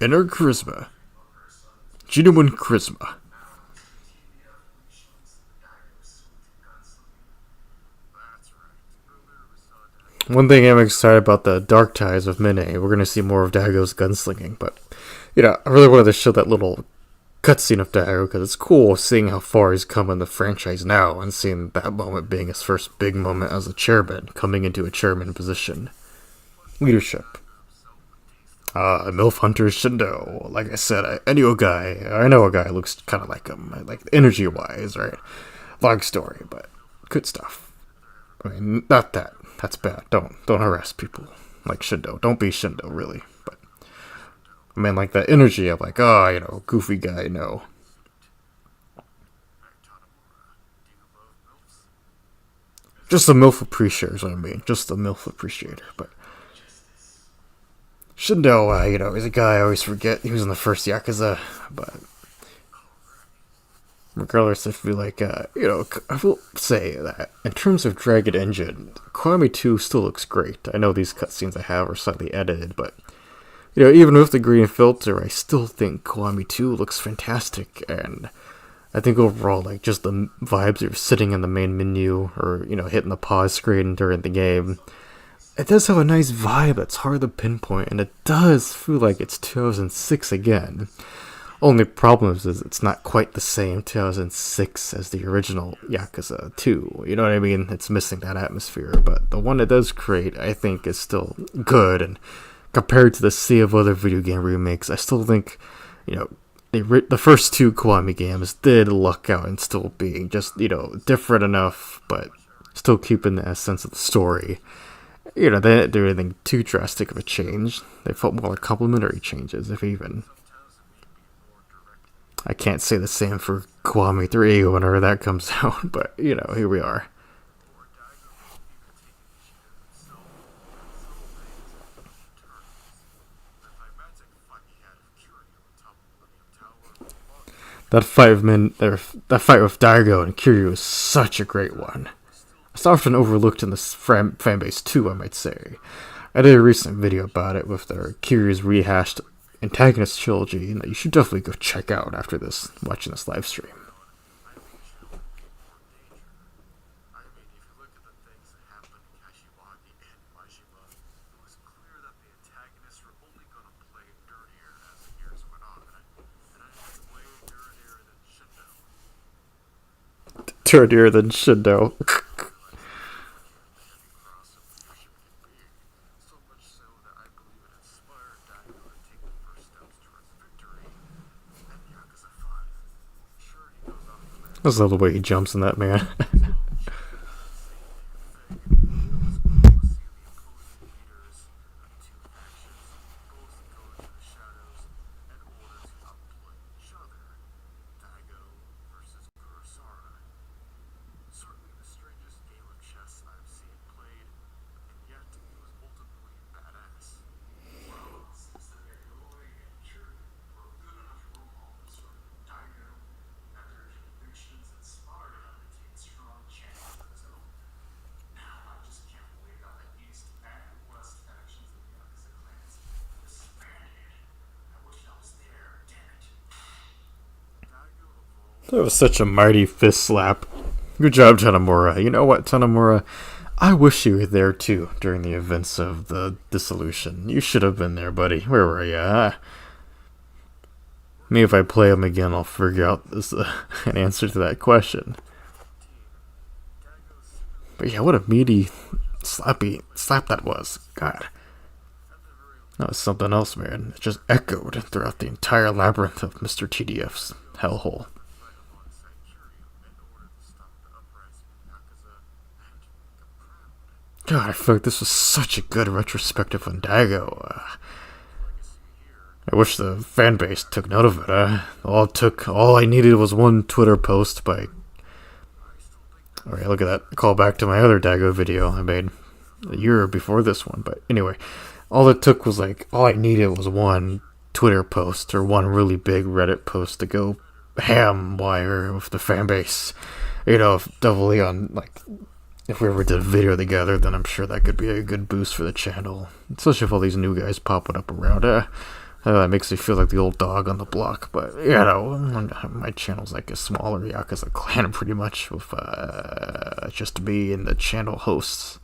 Inner charisma. Genuine charisma. One thing I'm excited about the Dark Ties of Mine. We're going to see more of Daigo's gunslinging, but, I really wanted to show that little cutscene of Daigo because it's cool seeing how far he's come in the franchise now and seeing that moment being his first big moment as a chairman, coming into a chairman position. Leadership. MILF Hunter Shindo. Like I said, I know a guy who looks kind of like him, like energy-wise, right? Long story, but good stuff. I mean, not that. That's bad. Don't harass people like Shindo. Don't be Shindo, really. But, I mean, like that energy of like, goofy guy, no. Just a MILF appreciator is what I mean. Just a MILF appreciator, but Shindo, is a guy I always forget. He was in the first Yakuza, but regardless, if we like, I will say that in terms of Dragon Engine, Kiwami 2 still looks great. I know these cutscenes I have are slightly edited, but even with the green filter, I still think Kiwami 2 looks fantastic, and I think overall, like, just the vibes of sitting in the main menu or hitting the pause screen during the game. It does have a nice vibe that's hard to pinpoint, and it does feel like it's 2006 again. Only problem is it's not quite the same 2006 as the original Yakuza 2. You know what I mean? It's missing that atmosphere, but the one it does create, I think, is still good. And compared to the sea of other video game remakes, I still think, you know, the first two Kiwami games did luck out in still being just, you know, different enough, but still keeping the essence of the story. You know, they didn't do anything too drastic of a change. They felt more like complementary changes, if even. I can't say the same for Kiwami 3 whenever that comes out, but, you know, here we are. That fight with Daigo and Kiryu is such a great one. It's often overlooked in this fanbase too, I might say. I did a recent video about it with their Kiryu's rehashed antagonist trilogy that you should definitely go check out after watching this live stream. Dirtier than Shindo. I just love the way he jumps in that, man. That was such a mighty fist slap. Good job, Tanimura. You know what, Tanimura? I wish you were there too during the events of the dissolution. You should have been there, buddy. Where were you? Maybe if I play him again, I'll figure out an answer to that question. But yeah, what a meaty slap that was. God. That was something else, man. It just echoed throughout the entire labyrinth of Mr. TDF's hellhole. God, I feel like this was such a good retrospective on Daigo. I wish the fan base took note of it. All I needed was one Twitter post by. Alright, look at that. Call back to my other Daigo video I made a year before this one. But anyway, all I needed was one Twitter post or one really big Reddit post to go ham wire with the fan base. You know, if we ever did a video together, then I'm sure that could be a good boost for the channel. Especially with all these new guys popping up around. That makes me feel like the old dog on the block. But, you know, my channel's like a smaller Yakuza clan pretty much. With just me and the channel hosts.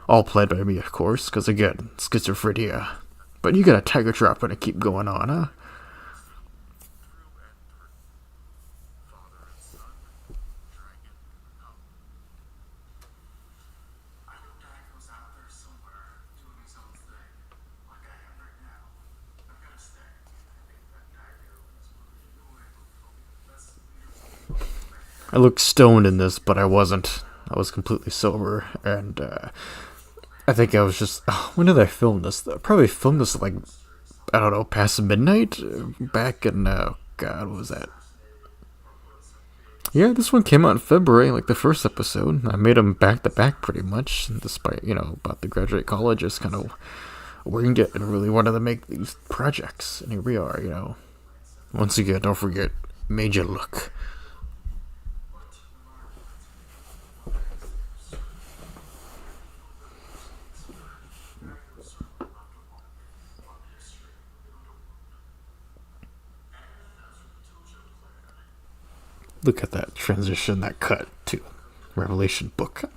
All played by me, of course. Because, again, schizophrenia. But you got a tiger drop and keep going on, huh? I looked stoned in this, but I wasn't. I was completely sober, and I think I was just. When did I film this? I probably filmed this like, I don't know, past midnight? Back in, God, what was that? Yeah, this one came out in February, like the first episode. I made them back to back pretty much, despite, you know, about to graduate college, just kind of winged it and really wanted to make these projects. And here we are, you know. Once again, don't forget, Major Look. Look at that transition, that cut to Revelation book.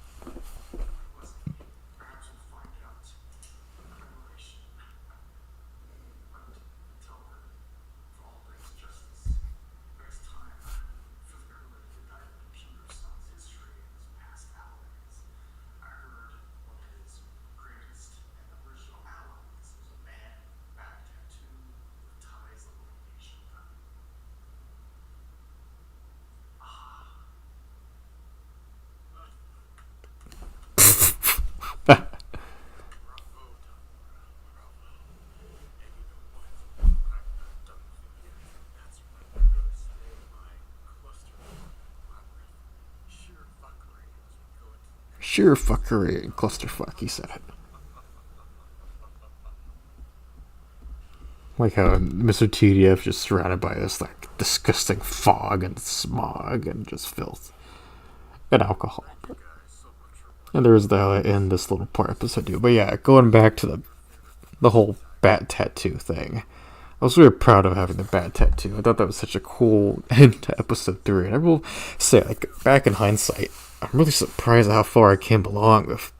sheer fuckery and clusterfuck, he said it. Like how Mr. TDF just surrounded by this like disgusting fog and smog and just filth and alcohol. And there was the in this little part episode too. But yeah, going back to the whole bat tattoo thing. I was really proud of having the bat tattoo. I thought that was such a cool end to episode 3. And I will say, like, back in hindsight, I'm really surprised at how far I came along with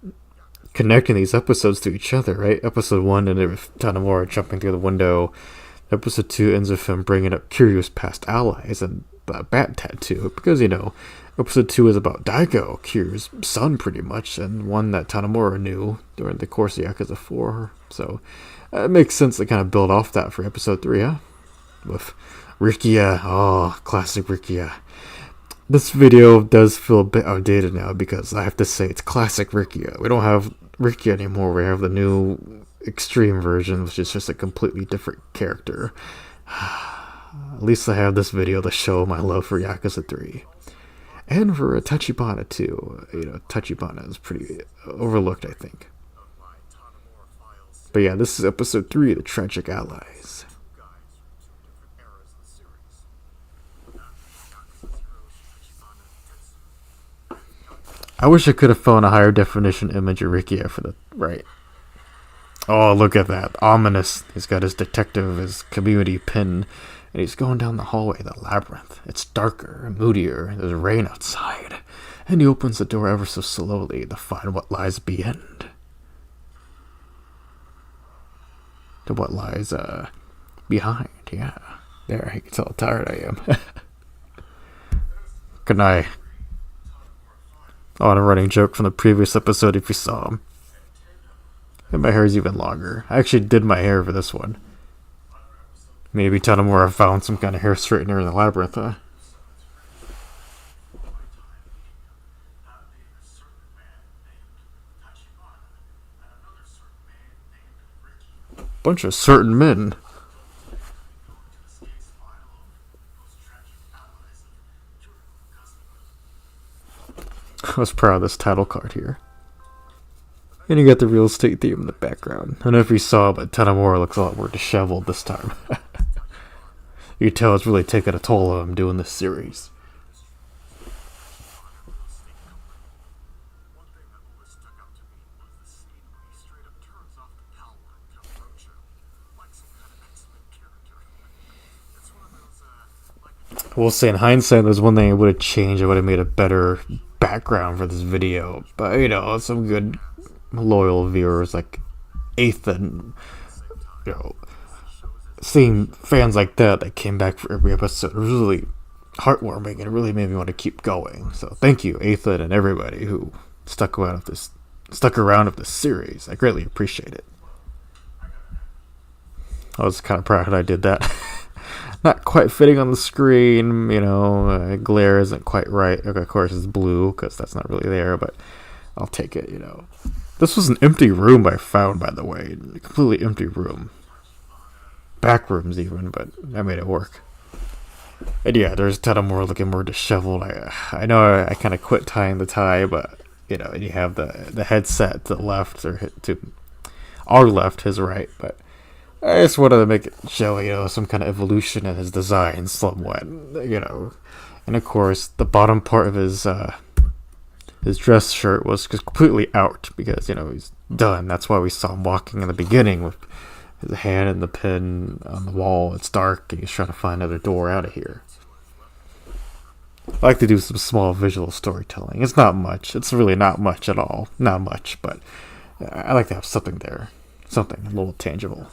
connecting these episodes to each other, right? Episode 1 ended with Tanimura jumping through the window. Episode 2 ends with him bringing up Kiryu's past allies and the bat tattoo. Because, you know, episode 2 is about Daigo, Kiryu's son, pretty much, and one that Tanimura knew during the course of Yakuza 4. So it makes sense to kind of build off that for episode 3, huh? With Rikia. Oh, classic Rikia. This video does feel a bit outdated now because I have to say it's classic Rikia. We don't have Rikia anymore. We have the new extreme version, which is just a completely different character. At least I have this video to show my love for Yakuza 3. And for Tachibana too. You know, Tachibana is pretty overlooked, I think. But yeah, this is episode 3, The Tragic Allies. I wish I could have found a higher definition image of Rikia for the right. Oh, look at that. Ominous. He's got his detective, his community pin, and he's going down the hallway, the labyrinth. It's darker, moodier, there's rain outside. And he opens the door ever so slowly to find what lies beyond. To what lies behind, yeah. There, you can tell how tired I am. Good night. Oh, and a running joke from the previous episode if you saw him. And my hair is even longer. I actually did my hair for this one. Maybe Tanimura found some kind of hair straightener in the labyrinth, huh? Bunch of certain men. I was proud of this title card here. And you got the real estate theme in the background. I don't know if you saw, but Tanimura looks a lot more disheveled this time. You can tell it's really taken a toll on him doing this series. I will say, in hindsight, there's one thing I would have changed. I would have made a better background for this video. But, you know, some good loyal viewers like Ethan, you know, seeing fans like that came back for every episode was really heartwarming, and it really made me want to keep going. So thank you, Ethan, and everybody who stuck around with this series. I greatly appreciate it. I was kind of proud I did that. Not quite fitting on the screen, you know, glare isn't quite right. Okay, of course it's blue because that's not really there, but I'll take it, you know. This was an empty room I found, by the way. A completely empty room. Back rooms even, but I made it work. And yeah, there's Tanimura looking more disheveled. I know I kind of quit tying the tie, but, you know, and you have the headset to the left, or to our left, his right, but I just wanted to make it show, you know, some kind of evolution in his design somewhat, you know. And of course, the bottom part of his dress shirt was just completely out because, you know, he's done. That's why we saw him walking in the beginning with his hand in the pin on the wall. It's dark and he's trying to find another door out of here. I like to do some small visual storytelling. It's not much. It's really not much at all. Not much, but I like to have something there. Something a little tangible.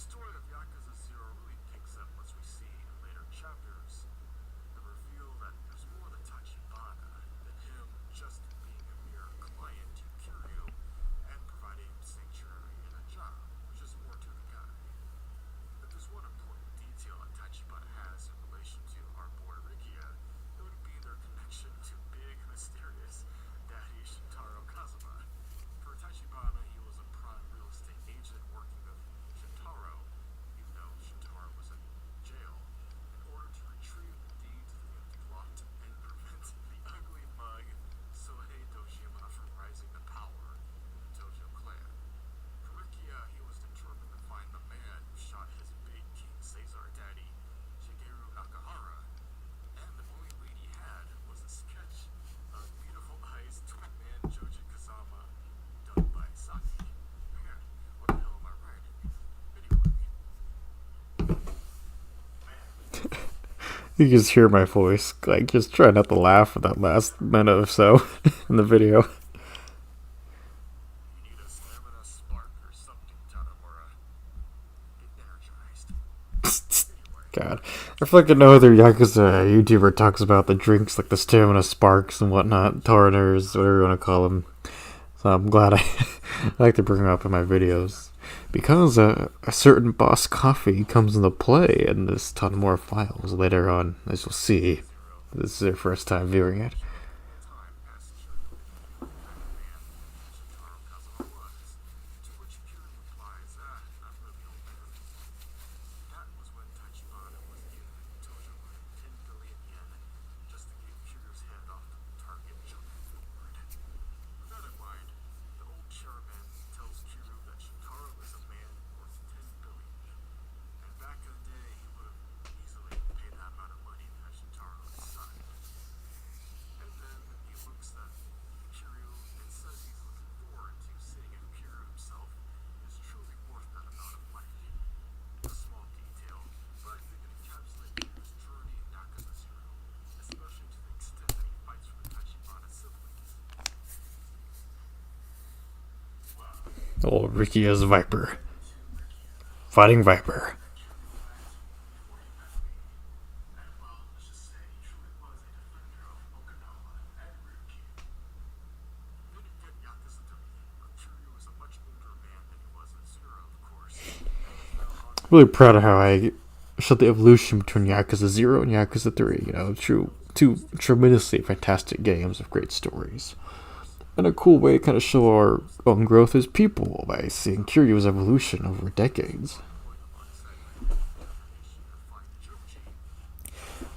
story of Yakuza 0 really picks up once we see in later chapters the reveal that there's more to Tachibana than him just being a mere client to Kiryu and providing sanctuary and a job. There's just more to the guy. If there's one important detail that Tachibana has in relation to our boy Rikia, it would be their connection to big, mysterious Daddy Shintaro Kazuma. For Tachibana, he was a prime real estate agent working with Shintaro, even though Shintaro was in jail, in order to retrieve the deeds of the empty lot and prevent the ugly mug Sohei Dojima from rising to power in the Tojo clan. For Rikia, he was determined to find the man who shot his big King Caesar daddy, Shigeru Nakahara, and the only lead he had was a sketch of beautiful eyes twin-man Joji Kazama done by Saki. Man, what the hell am I writing? Anyway,
You can just hear my voice, like, just try not to laugh for that last minute or so in the video.
you need a stamina spark or something, Tanimura. Get energized.
God. I feel like no other Yakuza YouTuber talks about the drinks, like the stamina sparks and whatnot, Torners, whatever you want to call them. So I'm glad I like to bring them up in my videos. Because a certain boss coffee comes into play in this Tanimura files later on, as you'll see. This is their first time viewing it.
Time as Kiryu knew who kind of man Shintaro Kazuma was, to which Kiryu replies, not really, old man. That was when Tachibana was given Tojo 10 billion yen just to get Kiryu's head off the target jumping forward. With that in mind, the old chairman tells Kiryu that Shintaro is a man worth 10 billion. And back in the day, he would have easily paid that amount of money to have Shintaro his son. And then he looks at Kiryu and says he's looking forward to seeing if Kiryu himself is truly worth that amount of money. A small detail, but I think it encapsulates Kiryu's journey in Yakuza 0, especially to the extent that he fights for the Tachibana siblings.
Oh, Ricky as Viper. Fighting Viper.
And well, let's just say he truly was a defender of Okinawa and Ryukyu. Then you get Yakuza 3, where Kiryu is a much older man than he was in 0, of course.
Really proud of how I showed the evolution between Yakuza 0 and Yakuza 3. You know, two tremendously fantastic games with great stories. And a cool way to kind of show our own growth as people by seeing Kiryu's evolution over decades.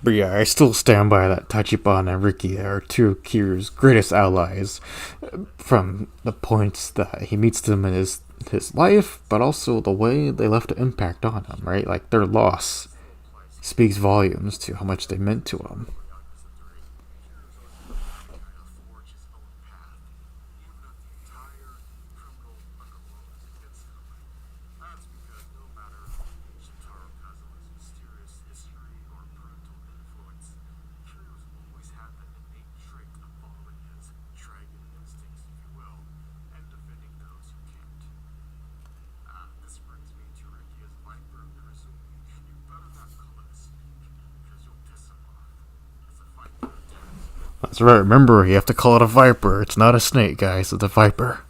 But yeah, I still stand by that Tachibana and Ricky are two of Kiryu's greatest allies, from the points that he meets them in his life, but also the way they left an impact on him, right? Like, their loss speaks volumes to how much they meant to him. That's right, remember, you have to call it a viper. It's not a snake, guys, it's a viper.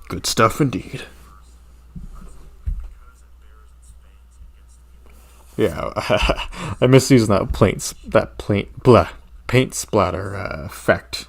Good stuff indeed. Yeah, I miss using that paint splatter effect.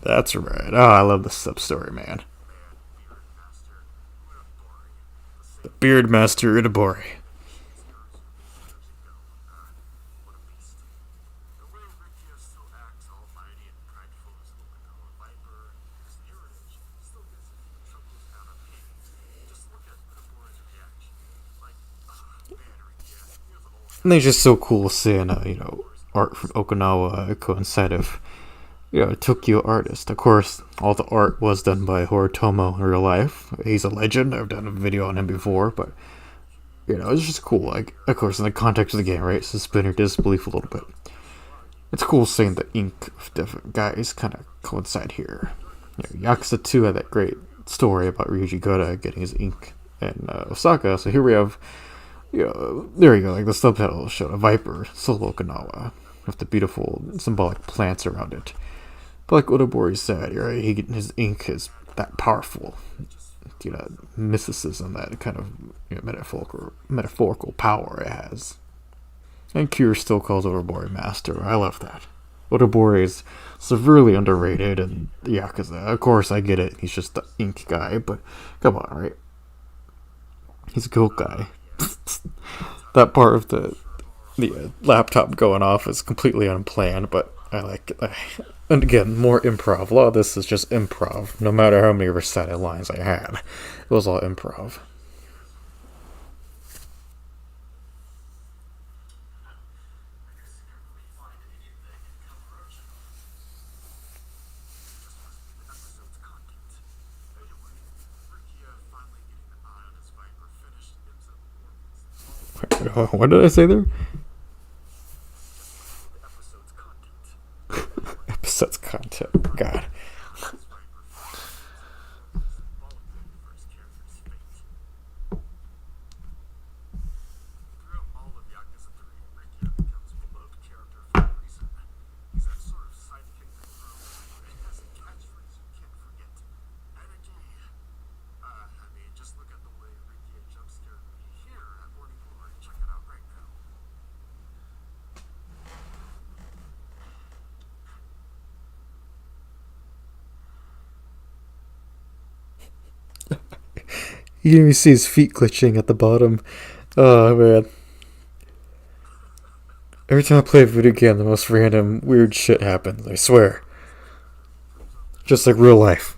That's right. Oh, I love the sub story, man. The Beard Master Itabori. And it's just so cool seeing, art from Okinawa coincide of, a Tokyo artist. Of course, all the art was done by Horitomo in real life. He's a legend. I've done a video on him before, but it's just cool. Like, of course, in the context of the game, right? Suspend your disbelief a little bit. It's cool seeing the ink of different guys kind of coincide here. Yakuza 2 had that great story about Ryuji Goda getting his ink in Osaka. So here we have, there you go. Like the subtitle showed, a viper, Solo Okinawa, with the beautiful symbolic plants around it. But like Odobori said, right, his ink is that powerful. Mysticism, that kind of metaphorical power it has. And Cure still calls Odobori master. I love that. Odobori is severely underrated in Yakuza. Of course, I get it. He's just the ink guy, but come on, right? He's a cool guy. That part of the laptop going off is completely unplanned, but I like it. And again, more improv. A lot of this is just improv. No matter how many recited lines I had, it was all improv. What did I say there? Episode's content. God. You can even see his feet glitching at the bottom. Oh, man. Every time I play a video game, the most random, weird shit happens, I swear. Just like real life.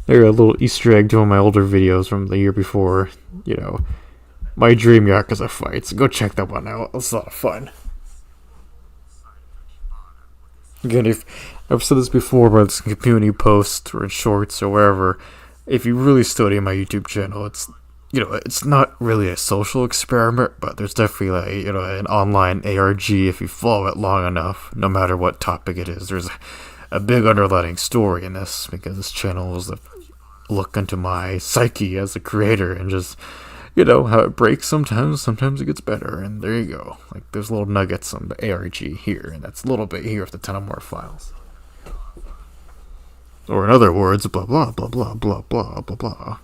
There a little Easter egg to one of my older videos from the year before. My dream Yakuza fights. Go check that one out. It's a lot of fun. Again, if I've said this before, but it's in community posts or in shorts or wherever, if you really study my YouTube channel, it's not really a social experiment, but there's definitely an online ARG if you follow it long enough, no matter what topic it is. There's a big underlying story in this, because this channel is a look into my psyche as a creator, and just how it breaks sometimes it gets better, and there you go. Like, there's little nuggets on the ARG here, and that's a little bit here of the Tanimura files. Or in other words, blah blah blah blah blah blah blah blah.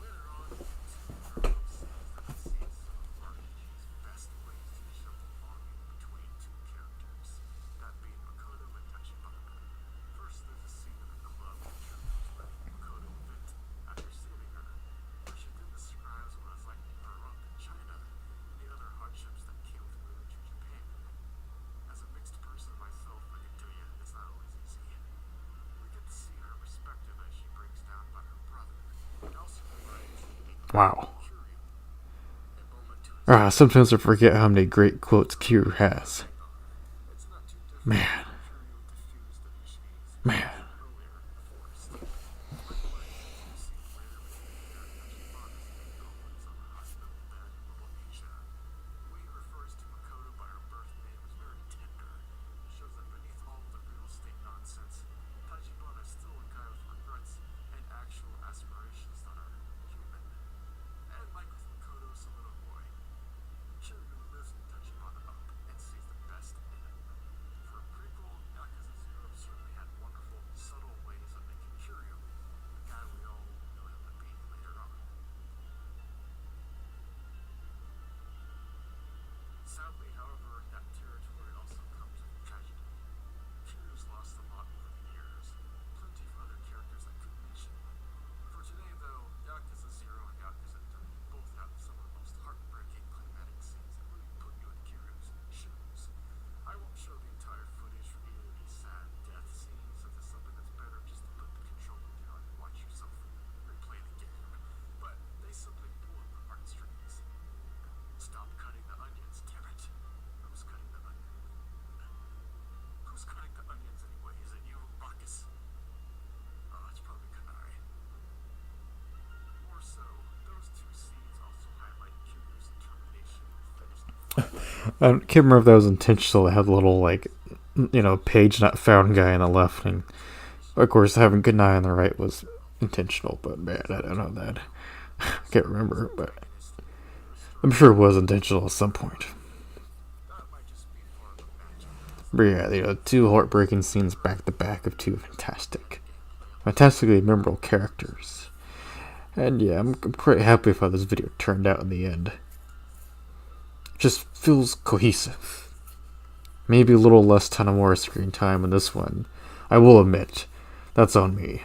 Wow. Sometimes I forget how many great quotes Kiryu has. Man. Man. I can't remember if that was intentional. They had a little, like, page not found guy on the left, and of course having good eye on the right was intentional, but man, I don't know that. I can't remember, but I'm sure it was intentional at some point. But yeah, two heartbreaking scenes back to back of two fantastically memorable characters. And yeah, I'm pretty happy with how this video turned out in the end. Just feels cohesive. Maybe a little less Tanimura screen time in this one. I will admit, that's on me.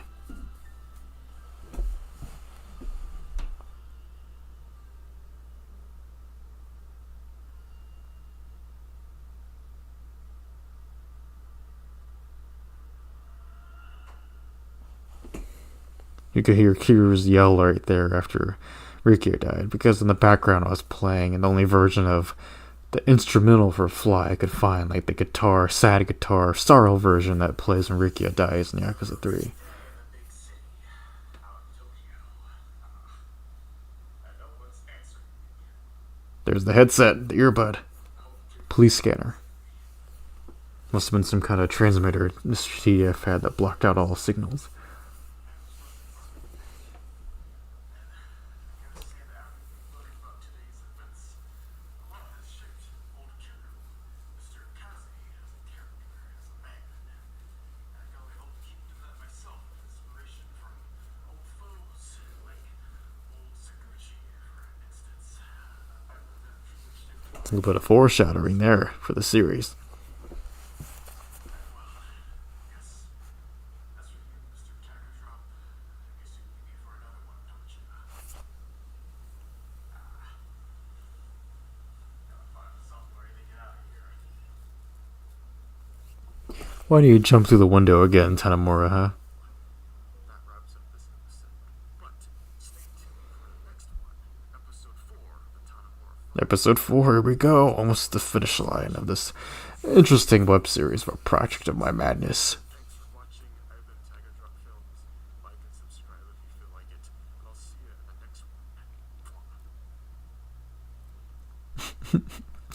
You could hear Kiryu's yell right there after Rikyo died, because in the background I was playing an only version of the instrumental for Fly I could find, like the sad guitar, sorrow version that plays when Rikyo dies in Yakuza 3. There's the headset, the earbud, police scanner. Must have been some kind of transmitter Mr. TDF had that blocked out all signals. A little bit of foreshadowing there for the series. Why do you jump through the window again, Tanimura, huh? Episode 4, here we go, almost the finish line of this interesting web series of a project of my madness.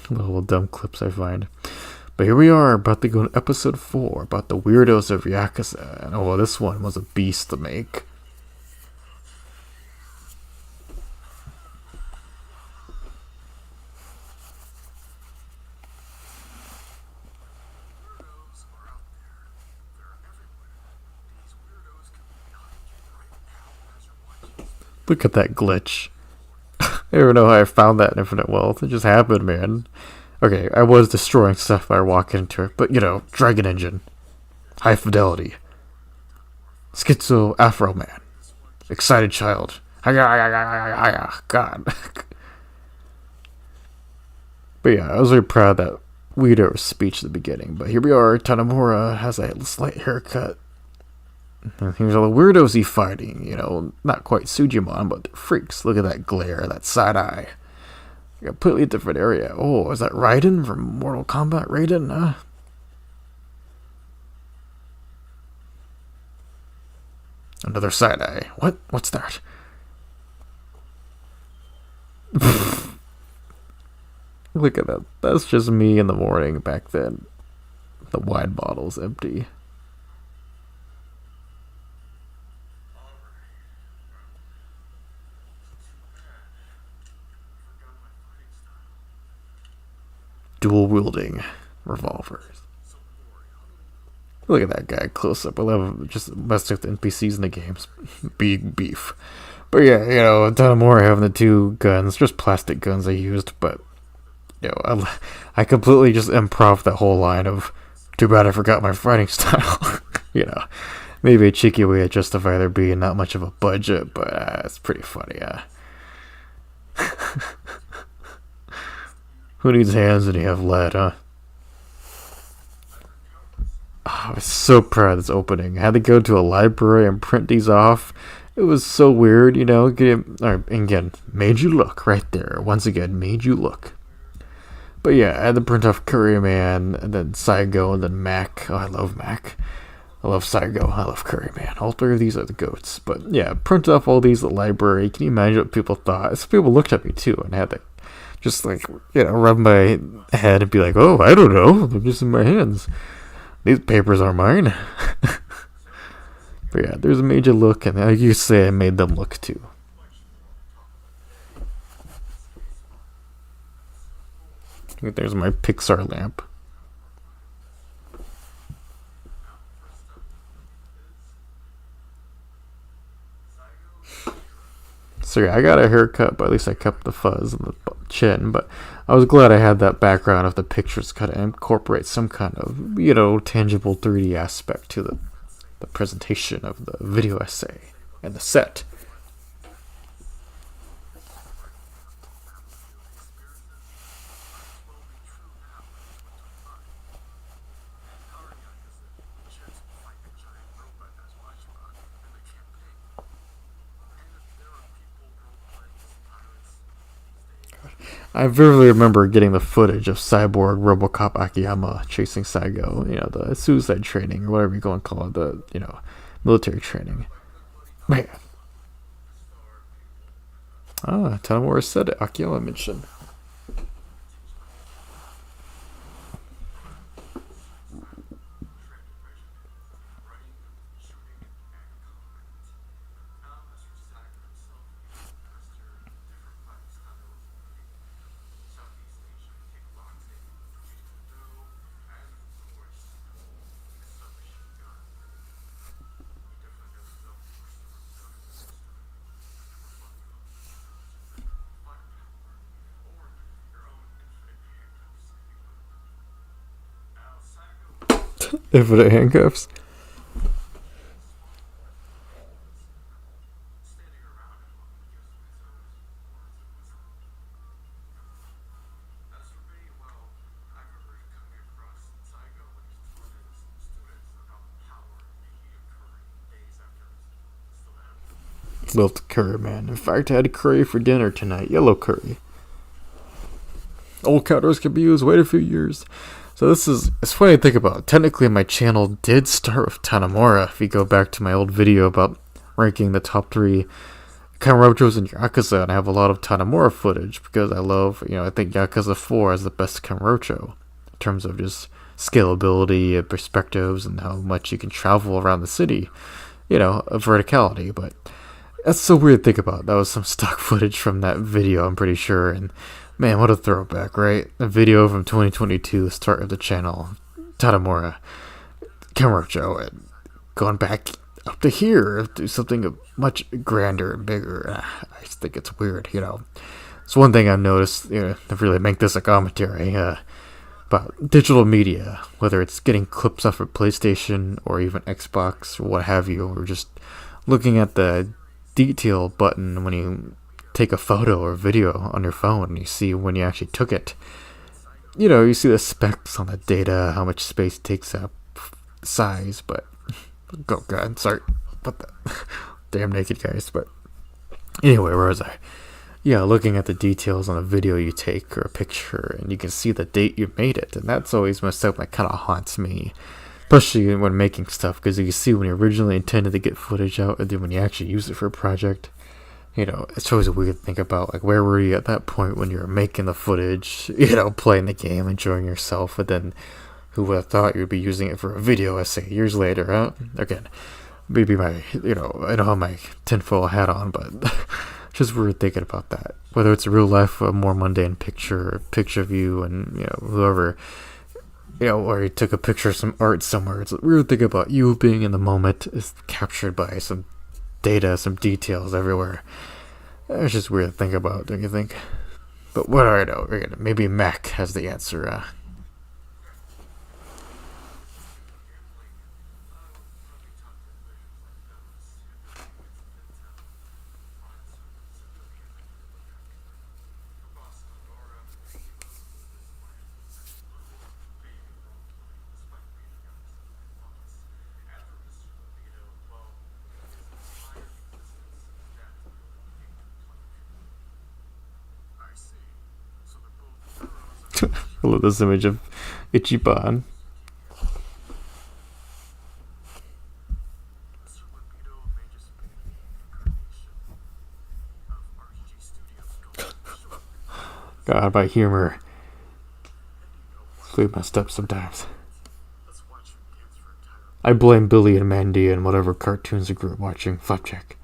Little dumb clips I find. But here we are, about to go to episode 4, about the weirdos of Yakuza. And oh, this one was a beast to make. Look at that glitch. I don't know how I found that in Infinite Wealth. It just happened, man. Okay, I was destroying stuff by walking into it, but Dragon Engine. High fidelity. Schizo Afro Man. Excited child. God. But yeah, I was very proud of that Weirdo's speech at the beginning. But here we are, Tanimura has a slight haircut. Here's all the weirdos he's fighting, not quite Sujimon, but they're freaks. Look at that glare, that side eye. A completely different area. Oh, is that Raiden from Mortal Kombat? Raiden, huh? Another side eye. What? What's that? Look at that. That's just me in the morning back then. The wine bottle's empty. Dual-wielding revolvers. Look at that guy close up. I love just messing with the NPCs in the games. Big beef. But yeah, Tanimura having the two guns, just plastic guns I used, but I completely just improv that whole line of, too bad I forgot my fighting style. Maybe a cheeky way to justify there being not much of a budget, but it's pretty funny, Who needs hands when you have lead, huh? Oh, I was so proud of this opening. I had to go to a library and print these off. It was so weird, Again, made you look right there. Once again, made you look. But yeah, I had to print off Curry Man, and then Saigo, and then Mac. Oh, I love Mac. I love Saigo. I love Curry Man. All three of these are the goats. But yeah, print off all these at the library. Can you imagine what people thought? Some people looked at me too and had to Just like, rub my head and be like, oh, I don't know. They're just in my hands. These papers are mine. But yeah, there's a major look, and like you say, I made them look too. There's my Pixar lamp. So yeah, I got a haircut, but at least I kept the fuzz and the chin. But I was glad I had that background of the pictures kind of incorporate some kind of, tangible 3D aspect to the presentation of the video essay and the set. I vividly remember getting the footage of Cyborg Robocop Akiyama chasing Saigo, the suicide training, or whatever you go and call it, the, military training. Man. Tanimura said it, Akiyama mentioned. Infinite handcuffs. Love curry, man. In fact, I had curry for dinner tonight. Yellow curry. Old counters can be used. Wait a few years. So it's funny to think about. Technically, my channel did start with Tanimura. If you go back to my old video about ranking the top 3 Kamurochos in Yakuza, and I have a lot of Tanimura footage because I love, I think Yakuza 4 is the best Kamurocho in terms of just scalability and perspectives and how much you can travel around the city, verticality. But that's so weird to think about. That was some stock footage from that video, I'm pretty sure. And man, what a throwback, right? A video from 2022, the start of the channel. Tanimura, Kamurocho, and going back up to here, do something much grander and bigger. I just think it's weird, It's one thing I've noticed, to really make this a commentary, about digital media, whether it's getting clips off of PlayStation or even Xbox or what have you, or just looking at the detail button when you take a photo or video on your phone and you see when you actually took it. You see the specs on the data, how much space it takes up, size, but oh god, sorry about that. Damn naked guys. But anyway, where was I? Yeah, looking at the details on a video you take or a picture, and you can see the date you made it, and that's always my stuff that kind of haunts me, especially when making stuff, because you can see when you originally intended to get footage out and then when you actually use it for a project. It's always weird to think about, like, where were you at that point when you were making the footage, playing the game, enjoying yourself, and then who would have thought you would be using it for a video essay years later, huh? Again, maybe I don't have my tinfoil hat on, but just weird thinking about that. Whether it's a real life, a more mundane picture of you and, whoever, or you took a picture of some art somewhere. It's weird thinking about you being in the moment is captured by some data, some details everywhere. It's just weird to think about, don't you think? But what do I know? Maybe Mac has the answer. I love this image of Ichiban. God, my humor. Sleep messed up sometimes. I blame Billy and Mandy and whatever cartoons I grew up watching. Flapjack.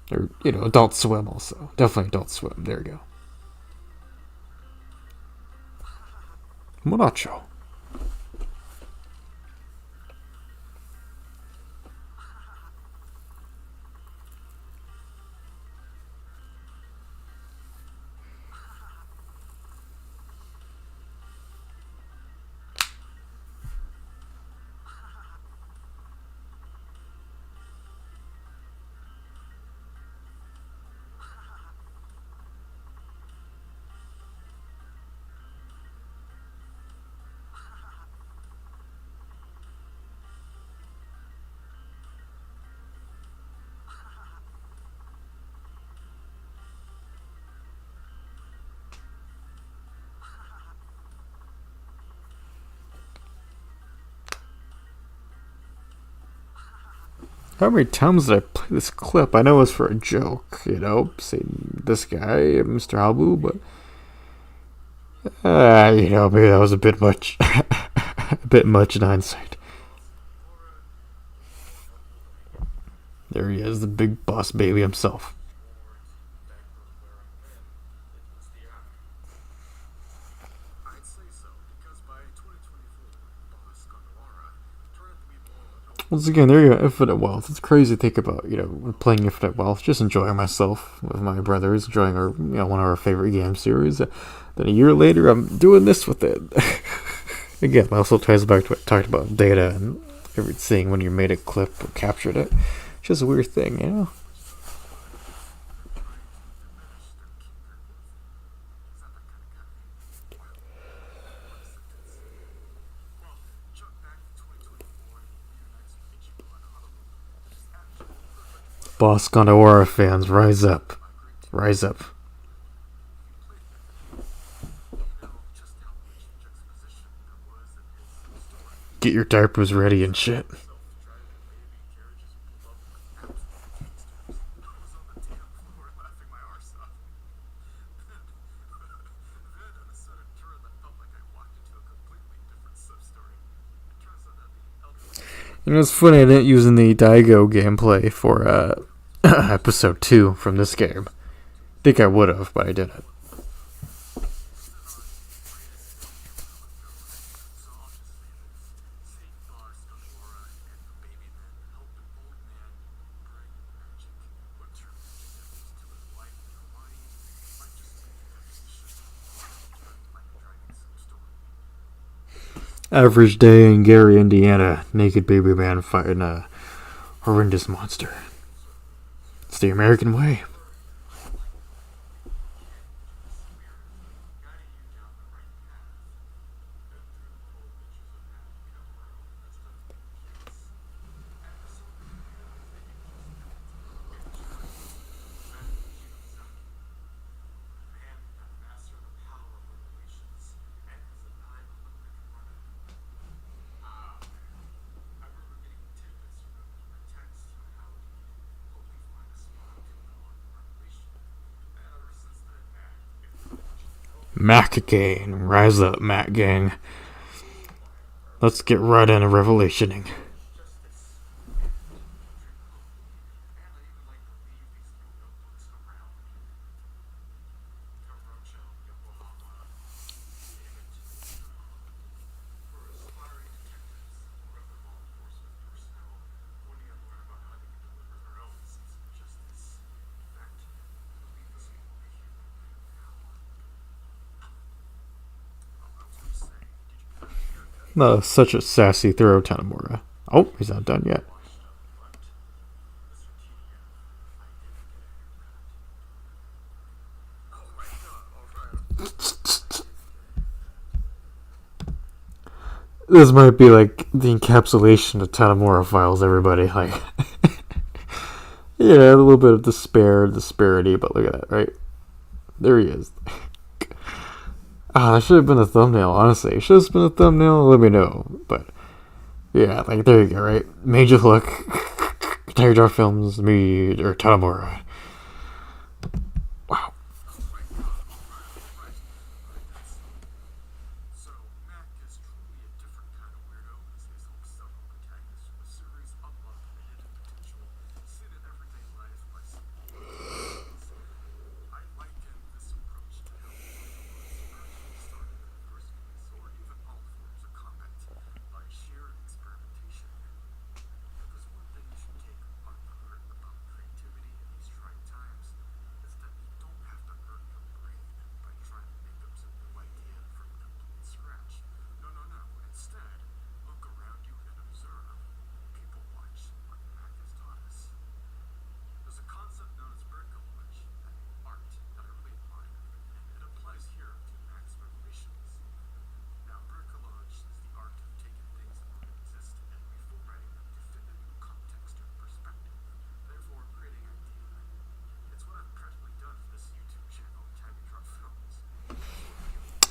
Or, Adult Swim also. Definitely Adult Swim. There we go. Monacho. How many times did I play this clip? I know it was for a joke, saying this guy, Mr. Habu, but maybe that was a bit much. A bit much in hindsight. There he is, the big boss baby himself. Once again, there you go, Infinite Wealth. It's crazy to think about, playing Infinite Wealth, just enjoying myself with my brothers, enjoying our, one of our favorite game series. Then a year later, I'm doing this with it. Again, it also ties back to what I talked about data and everything when you made a clip or captured it. It's just a weird thing, Boss Gondawara fans, rise up. Rise up. Get your diapers ready and shit. It's funny I didn't use the Daigo gameplay for episode 2 from this game. I think I would have, but I didn't. Average day in Gary, Indiana. Naked baby man fighting a horrendous monster. It's the American way. Mac Gang. Rise up, Mac Gang. Let's get right into revelationing. No, such a sassy throw, Tanimura. Oh, he's not done yet. This might be like the encapsulation of Tanimura files, everybody. Like, a little bit of disparity, but look at that, right? There he is. That should have been a thumbnail, honestly. It should have been a thumbnail, let me know. But, yeah, like, there you go, right? Major Hook, Tiger Jar Films, me, or Tanimura. Wow.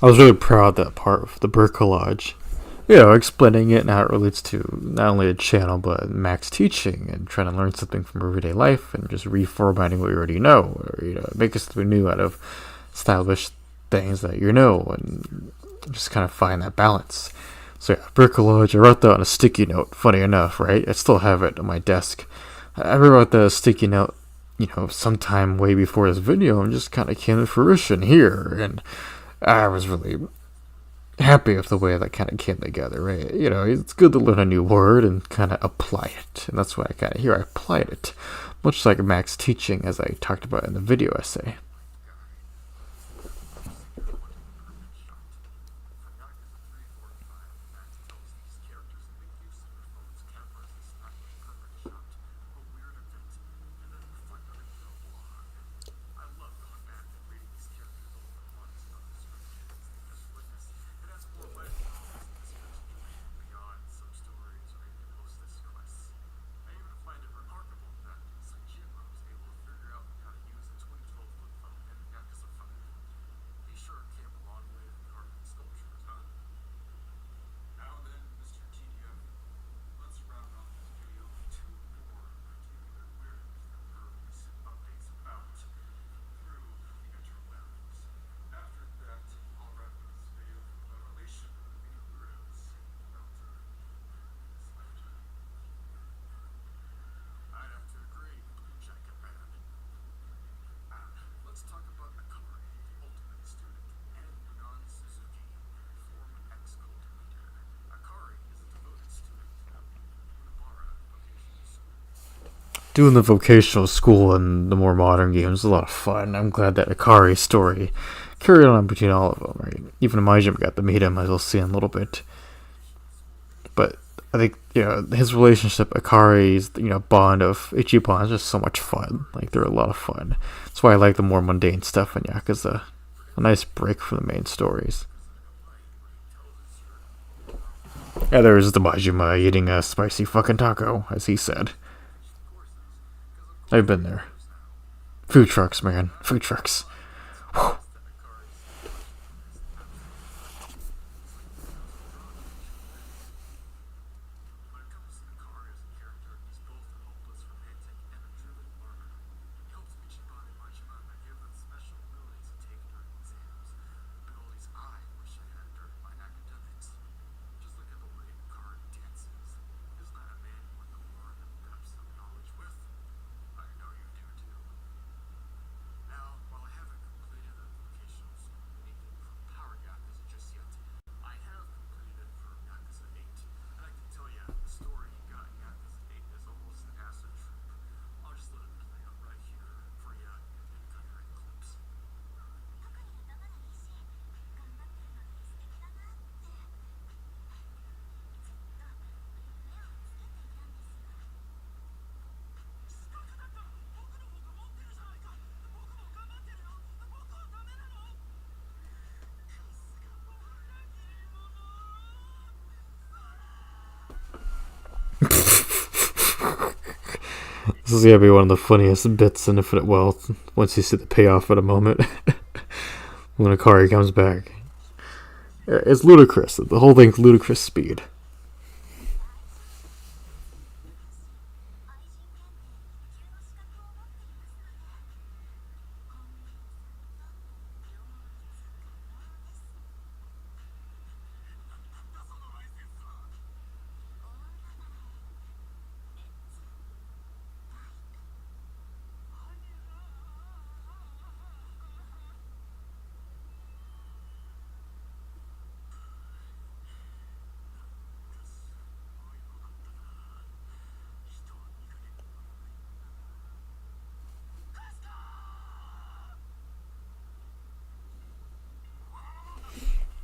I was really proud of that part of the bricolage. Explaining it and how it relates to not only a channel but Mac's teaching and trying to learn something from everyday life and just reformatting what you already know, or making something new out of established things that and just kind of find that balance. So yeah, bricolage. I wrote that on a sticky note. Funny enough, right? I still have it on my desk. I rewrote the sticky note, sometime way before this video, and just kind of came to fruition here. And I was really happy with the way that kind of came together, right? It's good to learn a new word and kind of apply it. And that's why I applied it. Much like Mac's teaching, as I talked about in the video essay. Doing the vocational school and the more modern games is a lot of fun. I'm glad that Akari's story carried on between all of them, right? Even Majima got to meet him, as we'll see in a little bit. But I think, his relationship, Akari's, bond of Ichiban is just so much fun. Like, they're a lot of fun. That's why I like the more mundane stuff in Yakuza. A nice break from the main stories. Yeah, there's the Majima eating a spicy fucking taco, as he said. I've been there. Food trucks, man. Food trucks. Whew. This is gonna be one of the funniest bits in Infinite Wealth once you see the payoff in a moment. When Akari comes back. It's ludicrous. The whole thing's ludicrous speed.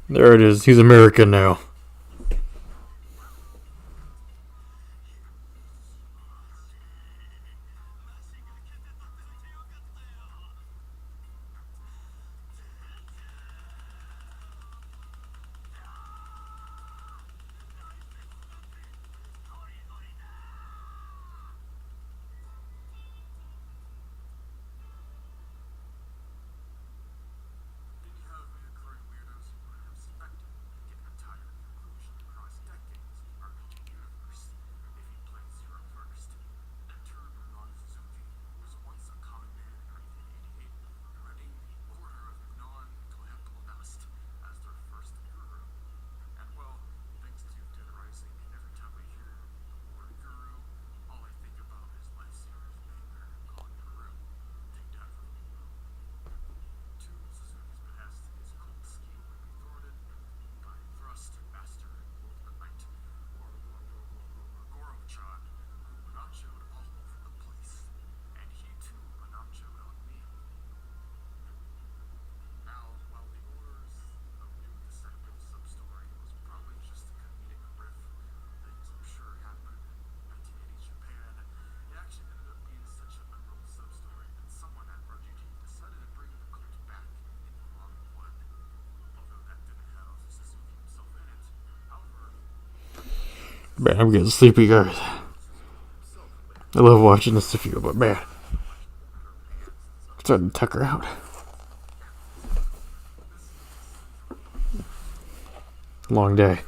There it is. He's American now. Man, I'm getting sleepy, guys. I love watching this with you, but man, I'm starting to tucker out. Long day.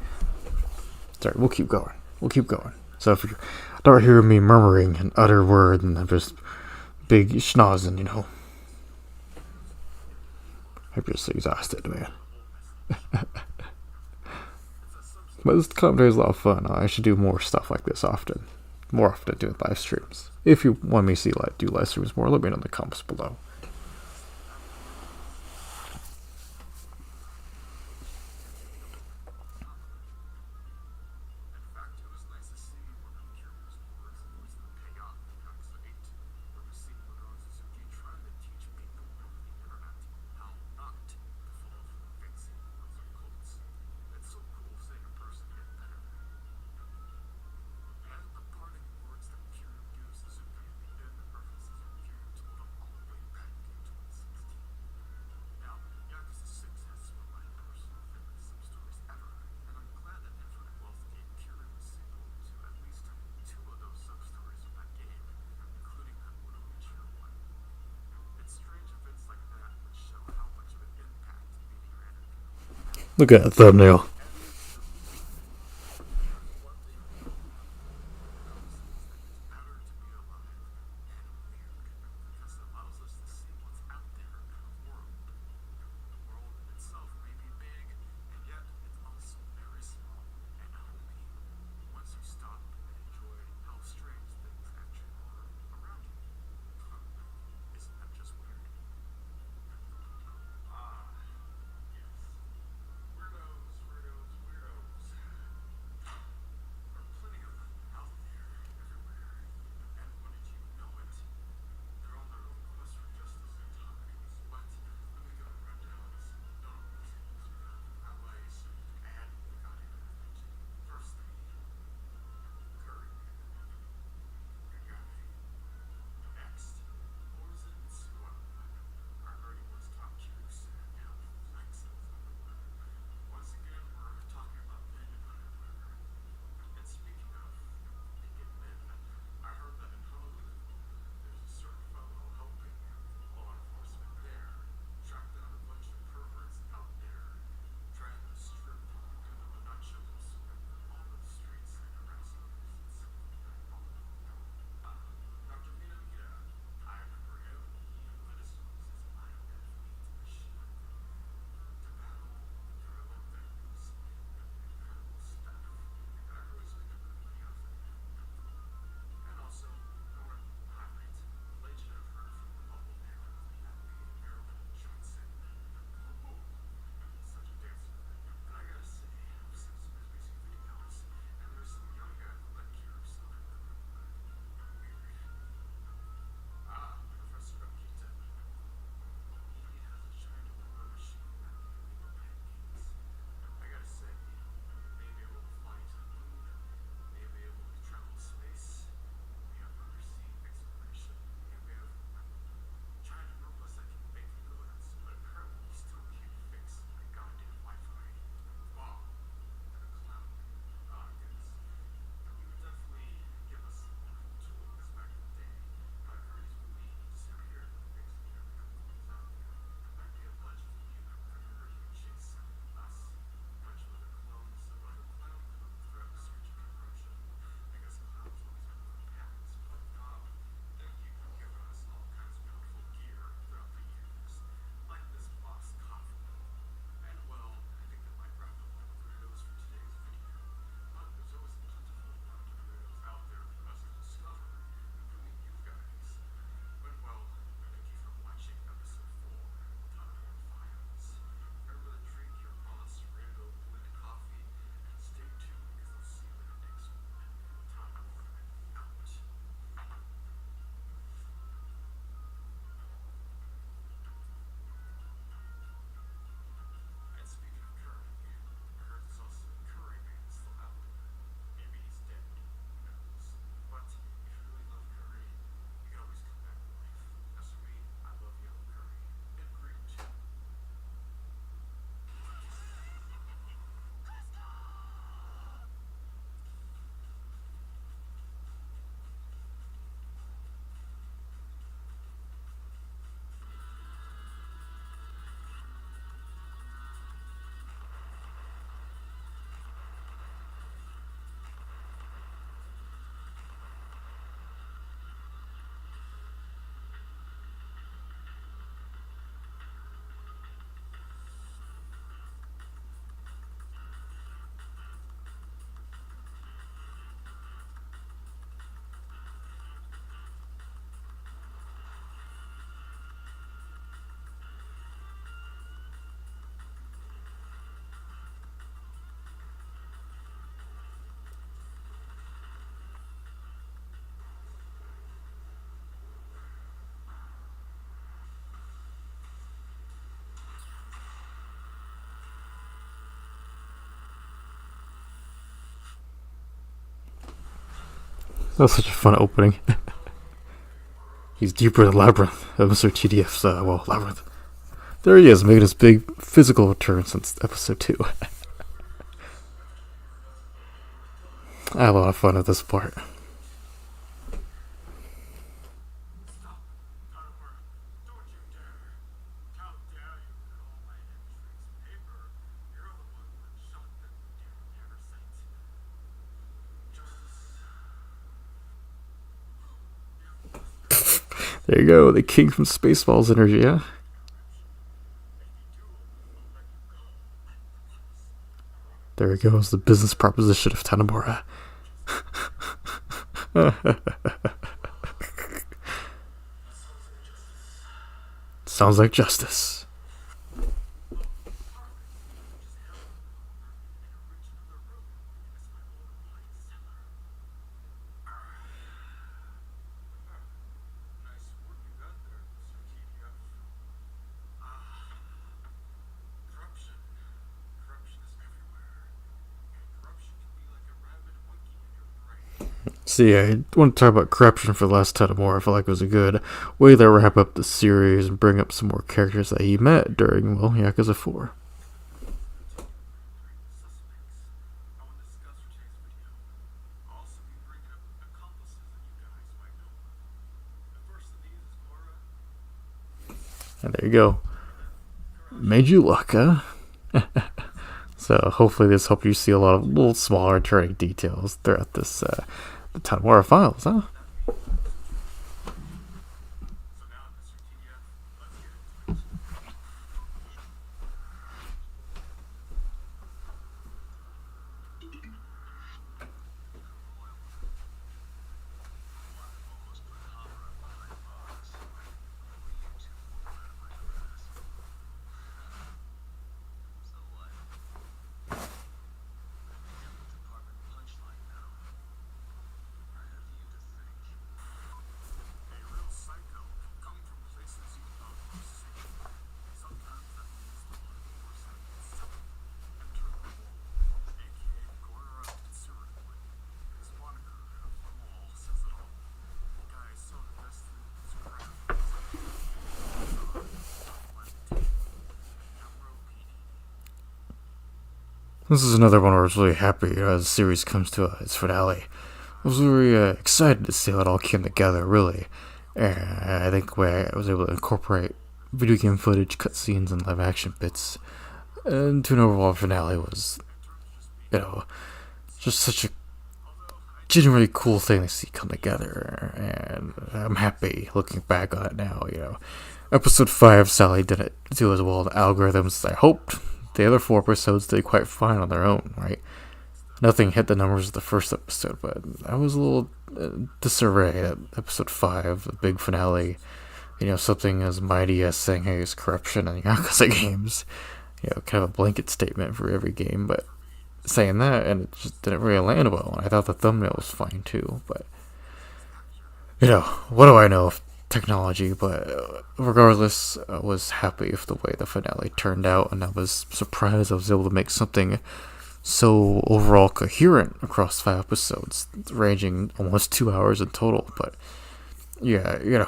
Sorry, we'll keep going. We'll keep going. So if you don't hear me murmuring an utter word, and I'm just big schnozzing, you know. I'm just exhausted, man. But this commentary is a lot of fun. I should do more stuff like this often. More often doing live streams. If you want me to see do live streams more, let me know in the comments below. Look at that thumbnail. That was such a fun opening. He's deeper in the labyrinth of Mr. TDF's, labyrinth. There he is, making his big physical return since episode 2. I had a lot of fun at this part. There you go, the king from Spaceballs energy, yeah? There he goes, the business proposition of Tanimura. Sounds like justice. See, I want to talk about corruption for the last time more. I feel like it was a good way to wrap up the series and bring up some more characters that he met during, well, Yakuza 4. And there you go. Made you look, huh? So hopefully this helped you see a lot of little smaller turning details throughout this the Tanimura files, huh? This is another one where I was really happy as the series comes to its finale. I was really excited to see how it all came together, really. And I think the way I was able to incorporate video game footage, cutscenes, and live action bits into an overall finale was, just such a genuinely cool thing to see come together. And I'm happy looking back on it now, Episode 5 sadly didn't do as well in the algorithms as I hoped. The other 4 episodes did quite fine on their own, right? Nothing hit the numbers of the first episode, but I was a little disarray at episode 5, the big finale. Something as mighty as saying, hey, it's corruption in Yakuza games. Kind of a blanket statement for every game, but saying that, and it just didn't really land well. I thought the thumbnail was fine too, but, what do I know of technology? But regardless, I was happy with the way the finale turned out, and I was surprised I was able to make something so overall coherent across 5 episodes, ranging almost 2 hours in total. But yeah,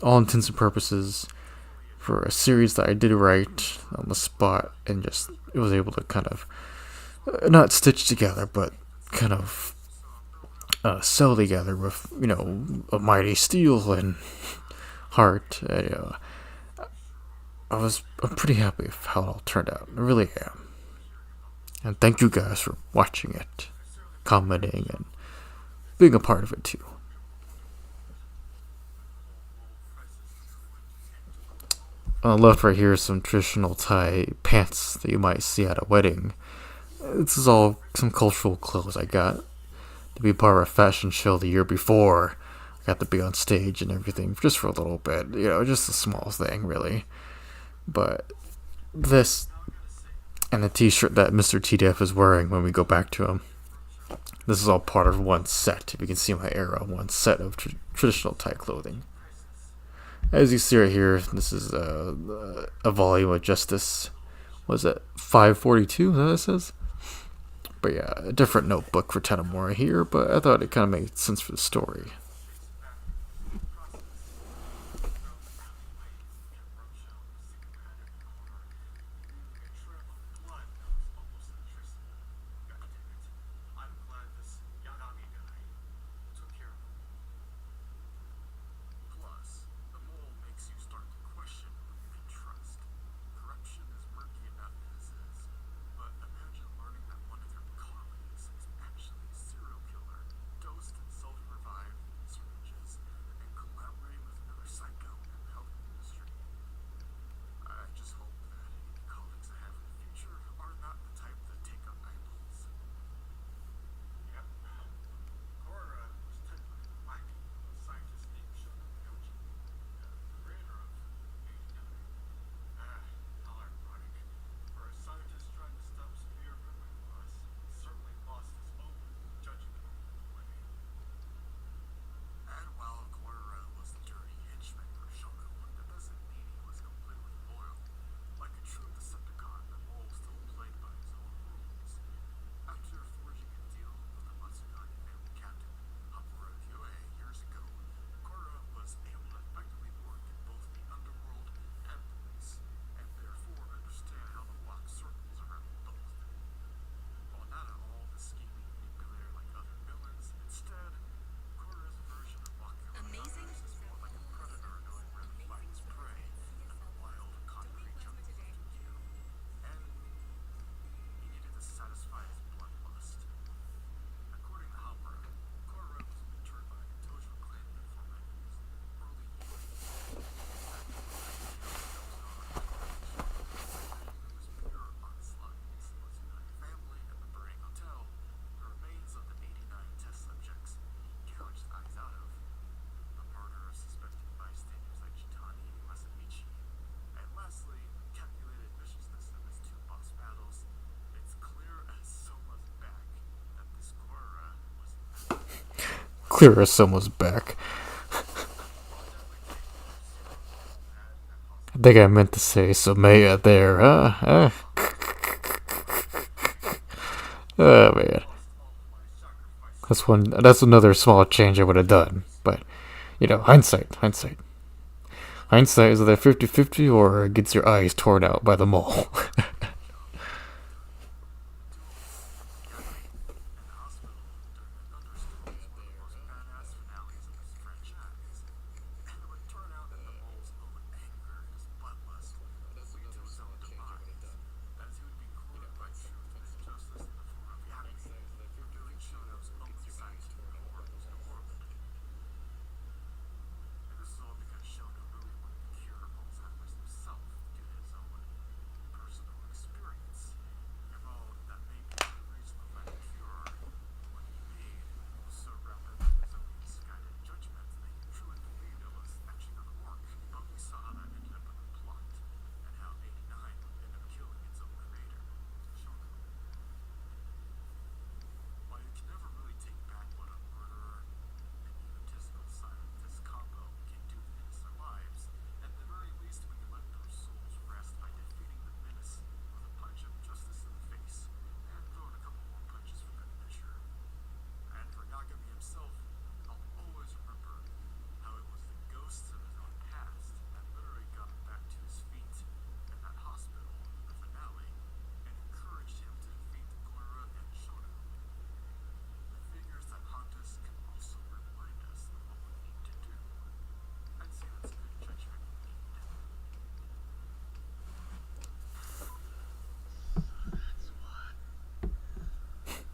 all intents and purposes, for a series that I did right on the spot, and just it was able to kind of not stitch together, but kind of sew together with a mighty steel and heart. I'm pretty happy with how it all turned out. I really am. And thank you guys for watching it, commenting, and being a part of it too. On the left right here is some traditional Thai pants that you might see at a wedding. This is all some cultural clothes I got to be part of a fashion show the year before. I got to be on stage and everything just for a little bit, just a small thing really. But this and the t-shirt that Mr. TDF is wearing when we go back to him, this is all part of one set. If you can see my arrow, one set of traditional Thai clothing. As you see right here, this is a volume of Justice. Was it 542? Is that what it says? But yeah, a different notebook for Tanimura here, but I thought it kind of made sense for the story.
Plus, the mole makes you start to question who you can trust. Corruption is murky enough as is, but imagine learning that one of your colleagues is actually a serial killer, dosed in self-revived syringes, and collaborating with another psycho in the health industry. I just hope that any colleagues I have in the future are not the type that take up eyeballs. Yep. Cora was technically the wife of a scientist named Shogun, the creator of 89. How ironic. For a scientist trying to stop severe memory loss, he certainly lost his own judgment along the way. And while Cora was the dirty henchman for Shogun, that doesn't mean he was completely loyal. Like a true Decepticon, the mole still played by his own rules. After forging a deal with the Matsunari family captain, Hapura Kyoe, years ago, Cora was able to effectively work in both the underworld and police, and therefore understand how to walk circles around both. While not at all the scheming manipulator like other villains, instead, Cora's version of walking around others is more like a predator knowing where to find his prey than a wild concrete jungle to you. And he needed to satisfy his bloodlust. According to Hopper, Cora was mentored by a Tojo clan informant in his early years. It was pure onslaught against the Matsunari family at the Burning Hotel, the remains of the 89 test subjects he gouged eyes out of, the murder of suspected bystanders like Chitani and Masamichi, and lastly, the calculated viciousness of his two boss battles. It's clear as Soma's back that this Cora was
Clear as someone's back. I think I meant to say Somaya there, huh? Oh man. That's another small change I would have done. But, you know, hindsight. Hindsight is either 50-50 or gets your eyes torn out by the mole.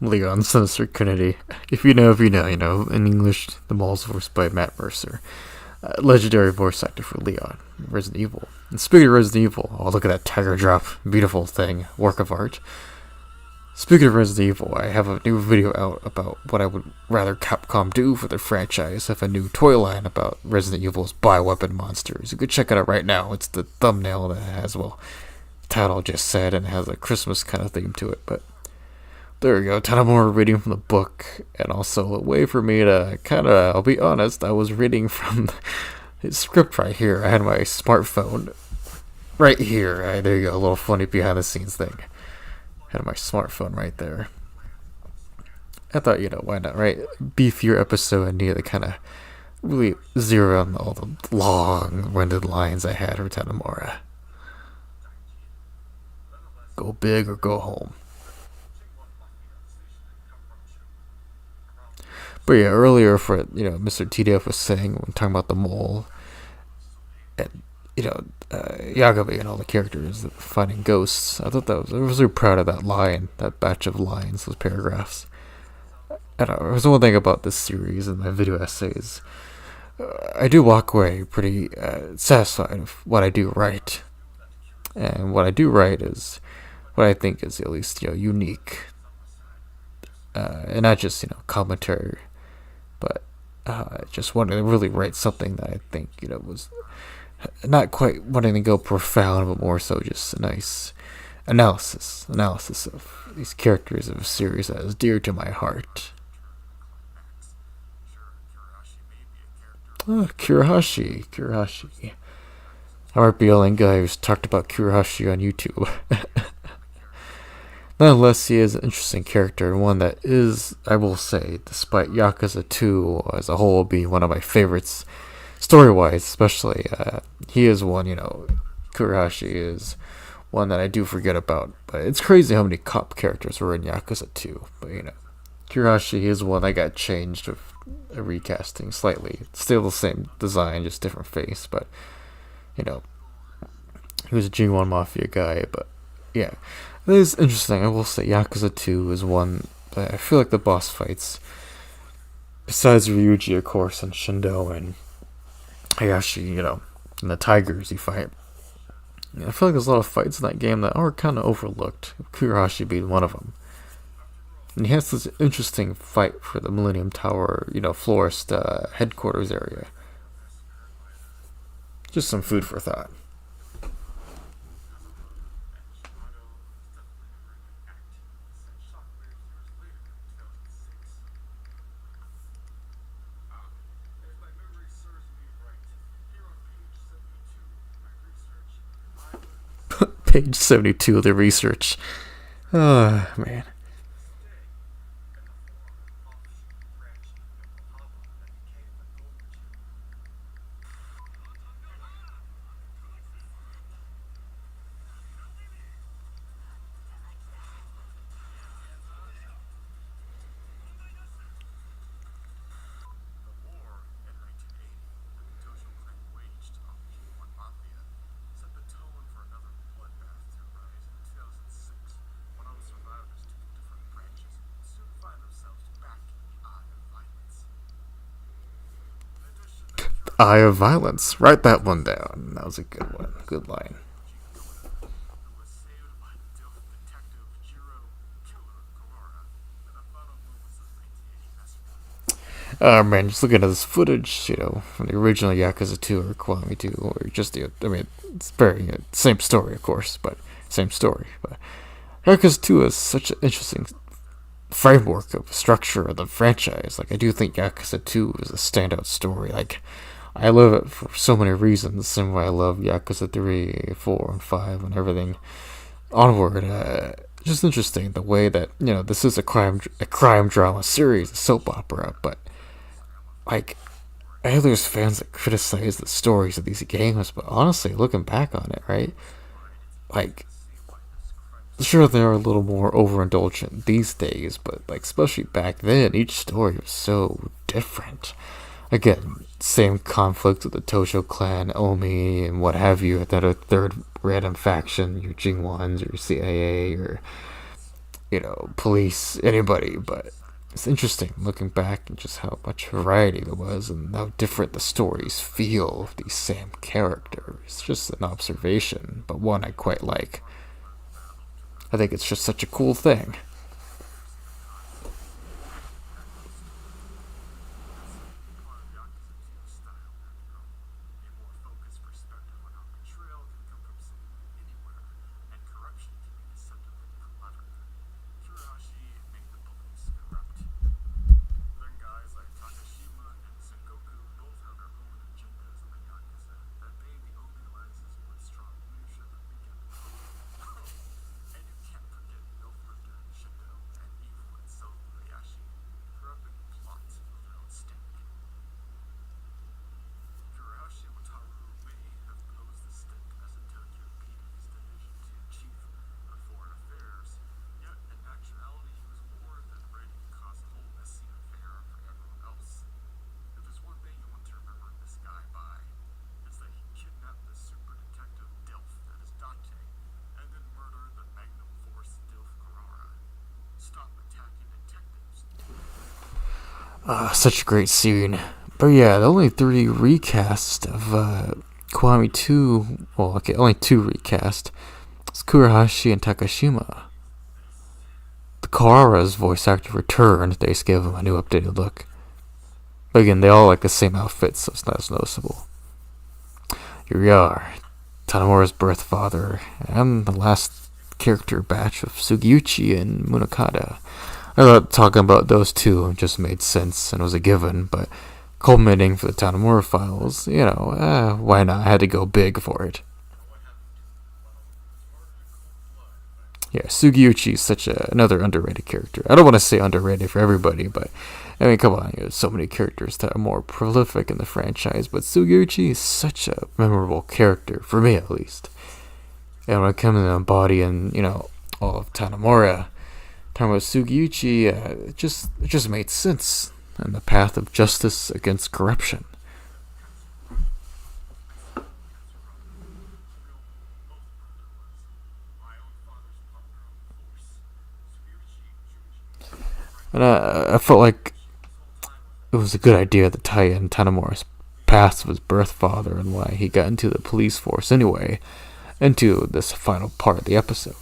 Leon Sinister Kennedy. If you know, you know. In English, the mole's voiced by Matt Mercer. Legendary voice actor for Leon, Resident Evil. And speaking of Resident Evil, oh, look at that tiger drop. Beautiful thing. Work of art. Speaking of Resident Evil, I have a new video out about what I would rather Capcom do for their franchise. I have a new toy line about Resident Evil's bioweapon monsters. You could check it out right now. It's the thumbnail that has, well, the title just said, and it has a Christmas kind of theme to it, but there we go, Tanimura reading from the book, and also a way for me to kind of, I'll be honest, I was reading from his script right here. I had my smartphone right here. There you go, a little funny behind the scenes thing. I had my smartphone right there. I thought, why not, right? Beefier episode, I needed to kind of really zero on all the long-winded lines I had for Tanimura. Go big or go home. But yeah, earlier for Mr. TDF was saying when talking about the mole and Yagabe and all the characters finding ghosts. I thought I was really proud of that line, that batch of lines, those paragraphs. I don't know. There's one thing about this series and my video essays. I do walk away pretty satisfied with what I do right, and what I do right is what I think is at least unique, and not just commentary, but just wanting to really write something that I think was not quite wanting to go profound, but more so just a nice analysis of these characters of a series that is dear to my heart. Oh, Kurahashi. I might be the only guy who's talked about Kurahashi on YouTube. Nonetheless, he is an interesting character, and one that is, I will say, despite Yakuza 2 as a whole being one of my favorites, story-wise especially, he is one, Kurahashi is one that I do forget about. But it's crazy how many cop characters were in Yakuza 2. But, Kurahashi is one that got changed with a recasting slightly. Still the same design, just different face, but, he was a G1 Mafia guy, but, yeah. It is interesting. I will say Yakuza 2 is one that I feel like the boss fights, besides Ryuji, of course, and Shindo, and Hayashi, and the Tigers you fight. I feel like there's a lot of fights in that game that are kind of overlooked, Kurahashi being one of them. And he has this interesting fight for the Millennium Tower, florist headquarters area. Just some food for thought. Page 72 of the research. Oh, man. Eye of Violence. Write that one down. That was a good one. Good line. Man, just looking at this footage, from the original Yakuza 2 or Kiwami 2, or just it's very, same story, of course, but same story. But Yakuza 2 is such an interesting framework of structure of the franchise. Like, I do think Yakuza 2 is a standout story. Like, I love it for so many reasons. The same way I love Yakuza 3, 4, and 5, and everything onward. Just interesting the way that this is a crime drama series, a soap opera. But like, I know there's fans that criticize the stories of these games, but honestly, looking back on it, right? Like, sure, they're a little more overindulgent these days, but like, especially back then, each story was so different. Again, same conflict with the Tojo clan, Omi, and what have you, that a third random faction, your Jingwans, or CIA, or, police, anybody, but it's interesting looking back and just how much variety there was and how different the stories feel of these same characters. It's just an observation, but one I quite like. I think it's just such a cool thing. Such a great scene. But yeah, the only 3D recast of Kiwami 2, well, okay, only 2 recast. It's Kurahashi and Takashima. The Kawara's voice actor returned. They just gave him a new updated look. But again, they all like the same outfits, so it's not as noticeable. Here we are, Tanimura's birth father, and the last character batch of Sugiyuchi and Munakata. I thought talking about those two just made sense and was a given, but culminating for the Tanimura files, why not? I had to go big for it. Yeah, Sugiyuchi is such another underrated character. I don't want to say underrated for everybody, but I mean, come on, there's so many characters that are more prolific in the franchise, but Sugiyuchi is such a memorable character, for me at least. And when it comes to embodying, all of Tanimura, talking about Sugiyuchi, it just made sense in the path of justice against corruption. And I felt like it was a good idea to tie in Tanimura's past of his birth father and why he got into the police force anyway, into this final part of the episode.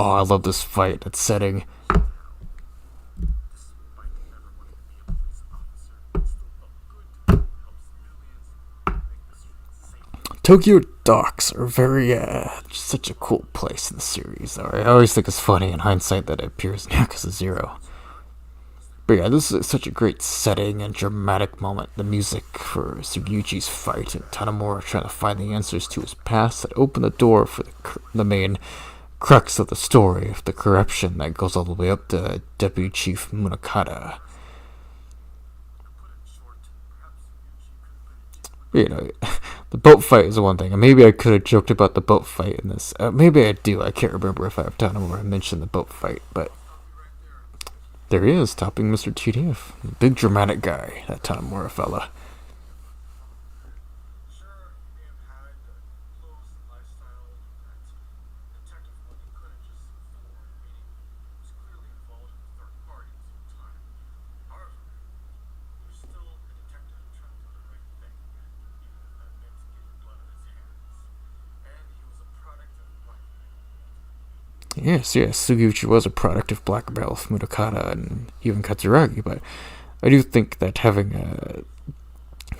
Oh, I love this fight, that setting.
Despite never wanting to be a police officer, it still felt good to help civilians make the streets safer.
Tokyo docks are very, just such a cool place in the series. I always think it's funny in hindsight that it appears in Yakuza 0. But yeah, this is such a great setting and dramatic moment. The music for Sugiuchi's fight and Tanimura trying to find the answers to his past that open the door for the main crux of the story of the corruption that goes all the way up to Deputy Chief Munakata. You know, the boat fight is one thing, and maybe I could have joked about the boat fight in this. Maybe I do. I can't remember if I have time where I mentioned the boat fight, but there he is, topping Mr. TDF. Big dramatic guy, that Tanimura fella.
Sure, he may have had a closed lifestyle that detective money couldn't just afford, meaning he was clearly involved with third parties at the time. However, he was still a detective trying to do the right thing, even if that meant getting blood on his hands. And he was a product of blackmail.
Yes, Sugiuchi was a product of blackmail of Munakata and even Katsuragi, but I do think that having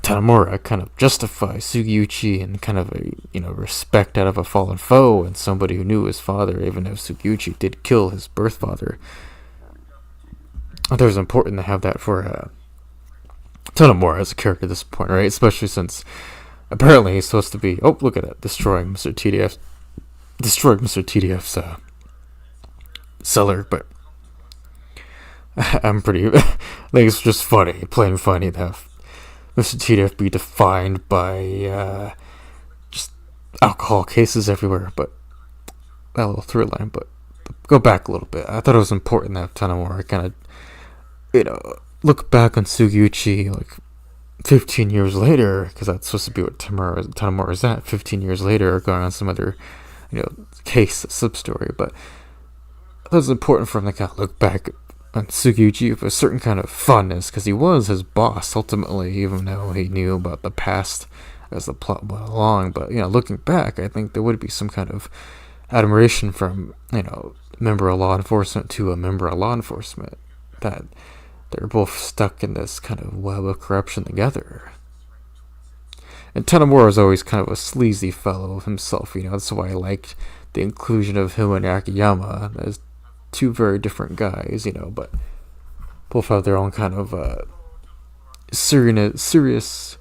Tanimura kind of justify Sugiuchi and kind of a respect out of a fallen foe and somebody who knew his father, even though Sugiuchi did kill his birth father. I thought it was important to have that for Tanimura as a character at this point, right? Especially since apparently he's supposed to be look at it, destroying Mr. TDF's cellar, but I think it's just funny, plain funny to have Mr. TDF be defined by just alcohol cases everywhere, but that little through line. But go back a little bit. I thought it was important to have Tanimura kind of, look back on Sugiuchi like 15 years later, because that's supposed to be what Tanimura is at. 15 years later, going on some other, case, sub-story, but it was important for him to kind of look back on Sugiuchi with a certain kind of fondness, because he was his boss ultimately, even though he knew about the past as the plot went along. But looking back, I think there would be some kind of admiration from member of law enforcement to a member of law enforcement, that they're both stuck in this kind of web of corruption together. And Tanimura is always kind of a sleazy fellow himself. That's why I liked the inclusion of him and Akiyama as two very different guys, but both have their own kind of serious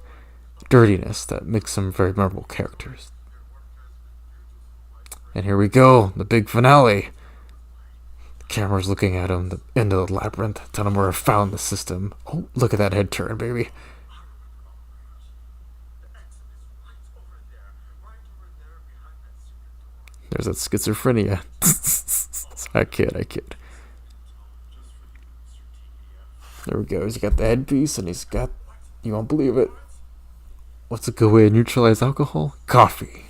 dirtiness that makes them very memorable characters. And here we go, the big finale. The camera's looking at him, the end of the labyrinth. Tanimura found the system. Oh, look at that head turn, baby. There's that schizophrenia. I kid. There we go. He's got the headpiece, and he's got, you won't believe it. What's a good way to neutralize alcohol? Coffee.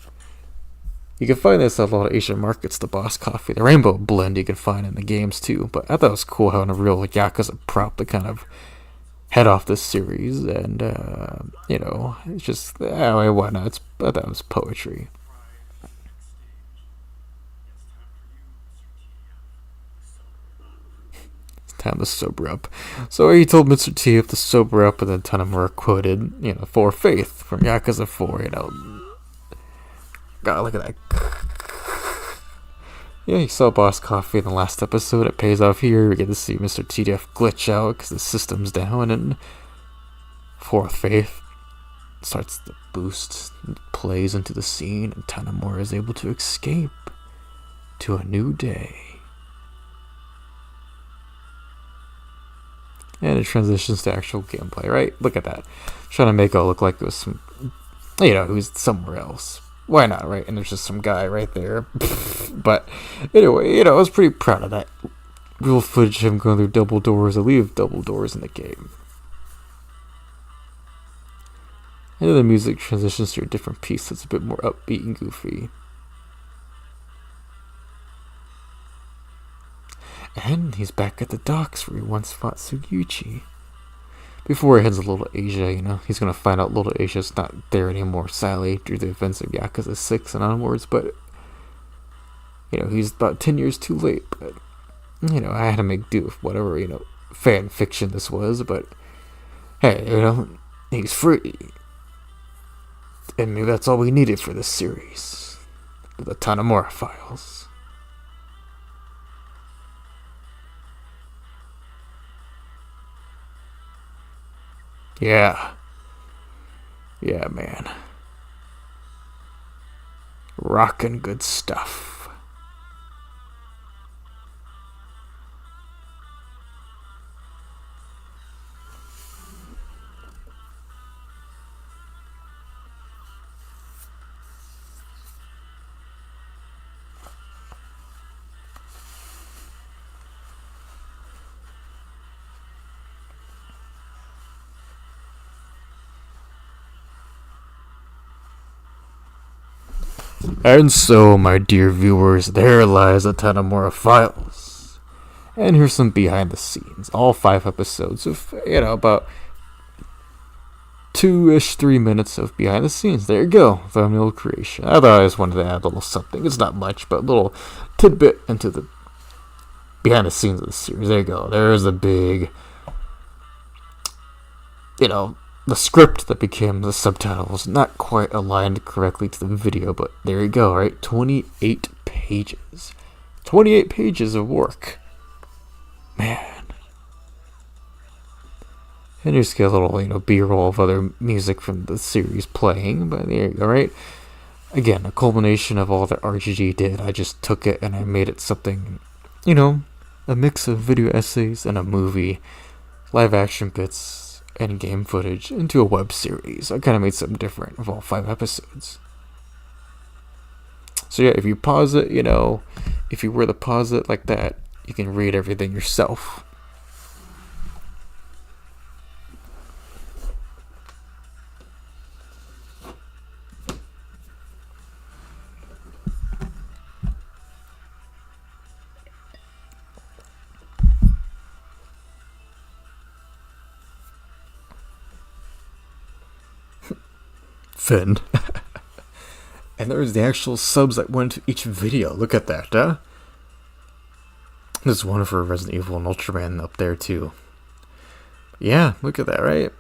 You can find this at a lot of Asian markets, the Boss Coffee. The rainbow blend you can find in the games too. But I thought it was cool having a real Yakuza prop to kind of head off this series. And, it's just, why not? I thought it was poetry. Time to sober up. So he told Mr. TF to sober up, and then Tanimura quoted, for faith from Yakuza 4, God, look at that. Yeah, you saw Boss Coffee in the last episode. It pays off here. We get to see Mr. TDF glitch out because the system's down, and for faith starts to boost, plays into the scene, and Tanimura is able to escape to a new day. And it transitions to actual gameplay, right? Look at that. Trying to make it look like it was some, who's somewhere else. Why not, right? And there's just some guy right there. But anyway, I was pretty proud of that. Real footage of him going through double doors. I leave double doors in the game. And then the music transitions to a different piece that's a bit more upbeat and goofy. And he's back at the docks where he once fought Sugiuchi. Before he heads to Little Asia, he's going to find out Little Asia's not there anymore, sadly, due to the events of Yakuza 6 and onwards, but he's about 10 years too late, but, I had to make do with whatever, fan fiction this was, but, hey, he's free. And maybe that's all we needed for this series. The Tanimura files. Yeah. Yeah, man. Rockin' good stuff. And so, my dear viewers, there lies a Tanimura files. And here's some behind the scenes. All 5 episodes of, about 2-ish, 3 minutes of behind the scenes. There you go, thumbnail creation. I thought I just wanted to add a little something. It's not much, but a little tidbit into the behind the scenes of the series. There you go. There's a big, the script that became the subtitles, not quite aligned correctly to the video, but there you go, right? 28 pages. 28 pages of work. Man. And you just get a little, B-roll of other music from the series playing, but there you go, right? Again, a culmination of all that RGG did. I just took it and I made it something, a mix of video essays and a movie, live action bits, and game footage into a web series. I kind of made something different of all 5 episodes. So yeah, if you pause it, if you were to pause it like that, you can read everything yourself. Finn. And there's the actual subs that went to each video. Look at that, huh? There's one for Resident Evil and Ultraman up there, too. Yeah, look at that, right?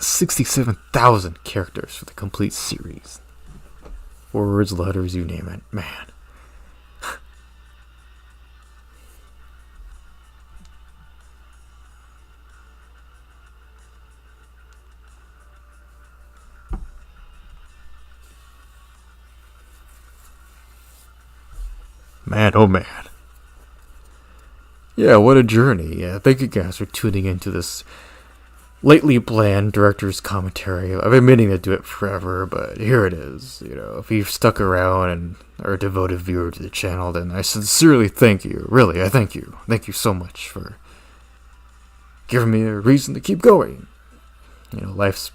67,000 characters for the complete series. Words, letters, you name it. Man. Man, oh man. Yeah, what a journey. Yeah, thank you guys for tuning into this lately bland director's commentary. I've been meaning to do it forever, but here it is. If you've stuck around and are a devoted viewer to the channel, then I sincerely thank you. Really, I thank you. Thank you so much for giving me a reason to keep going. Life's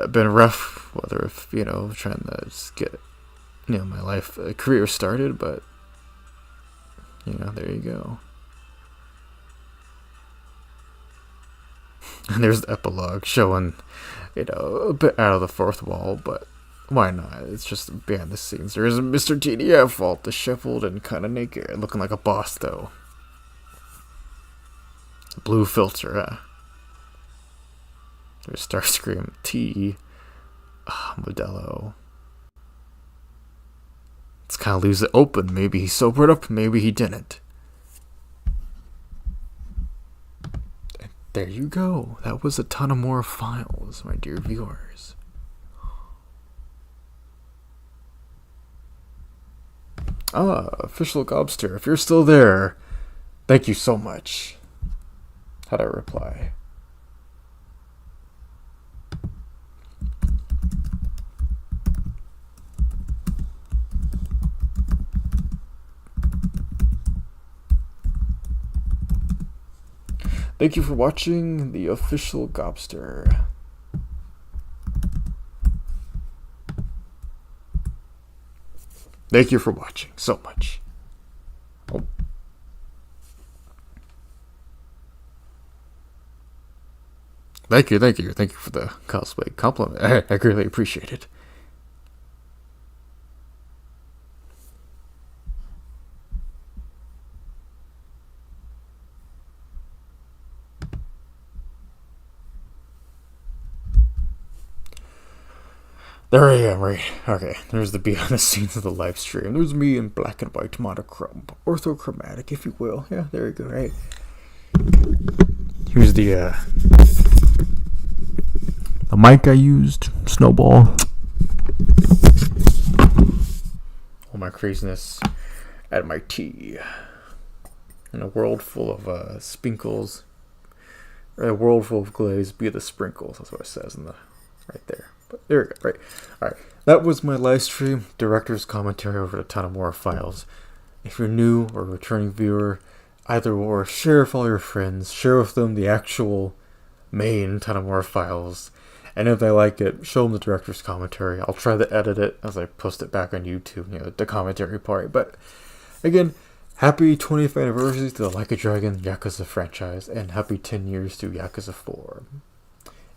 been rough, whether if, trying to just get my life career started, but there you go. And there's the epilogue showing a bit out of the fourth wall, but why not? It's just behind the scenes. There is Mr. TDF all disheveled and kind of naked, looking like a boss though. Blue filter, huh? There's Starscream T. Modelo. Let's kind of leaves it open. Maybe he sobered up, maybe he didn't. And there you go. That was a ton of more files, my dear viewers. Official Gobster, if you're still there, thank you so much. How'd I reply? Thank you for watching the Official Gobster. Thank you for watching so much. Oh. Thank you for the cosplay compliment. I greatly appreciate it. There I am, right? Okay, there's the behind the scenes of the live stream. There's me in black and white monochrome, orthochromatic, if you will. Yeah, there you go, right? Here's the mic I used, Snowball. All my craziness at my tea. In a world full of spinkles, or a world full of glaze, be the sprinkles. That's what it says in the right there. But there we go. Right. All right. That was my live stream director's commentary over the Tanimura files. If you're new or a returning viewer, either or, share with all your friends. Share with them the actual main Tanimura files. And if they like it, show them the director's commentary. I'll try to edit it as I post it back on YouTube, the commentary part. But again, happy 20th anniversary to the Like a Dragon Yakuza franchise, and happy 10 years to Yakuza 4.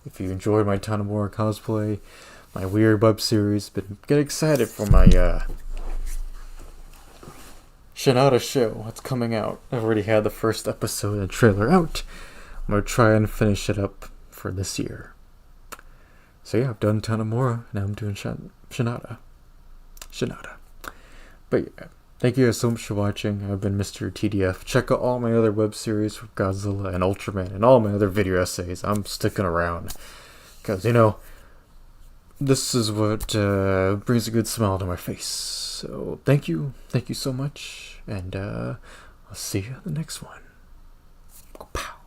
If you enjoyed my Tanimura cosplay, my weird web series, but get excited for my Shinada show that's coming out. I've already had the first episode and trailer out. I'm going to try and finish it up for this year. So yeah, I've done Tanimura, now I'm doing Shinada. But yeah, thank you guys so much for watching. I've been Mr. TDF. Check out all my other web series for Godzilla and Ultraman and all my other video essays. I'm sticking around because, this is what brings a good smile to my face. So thank you so much, and I'll see you in the next one. Pow.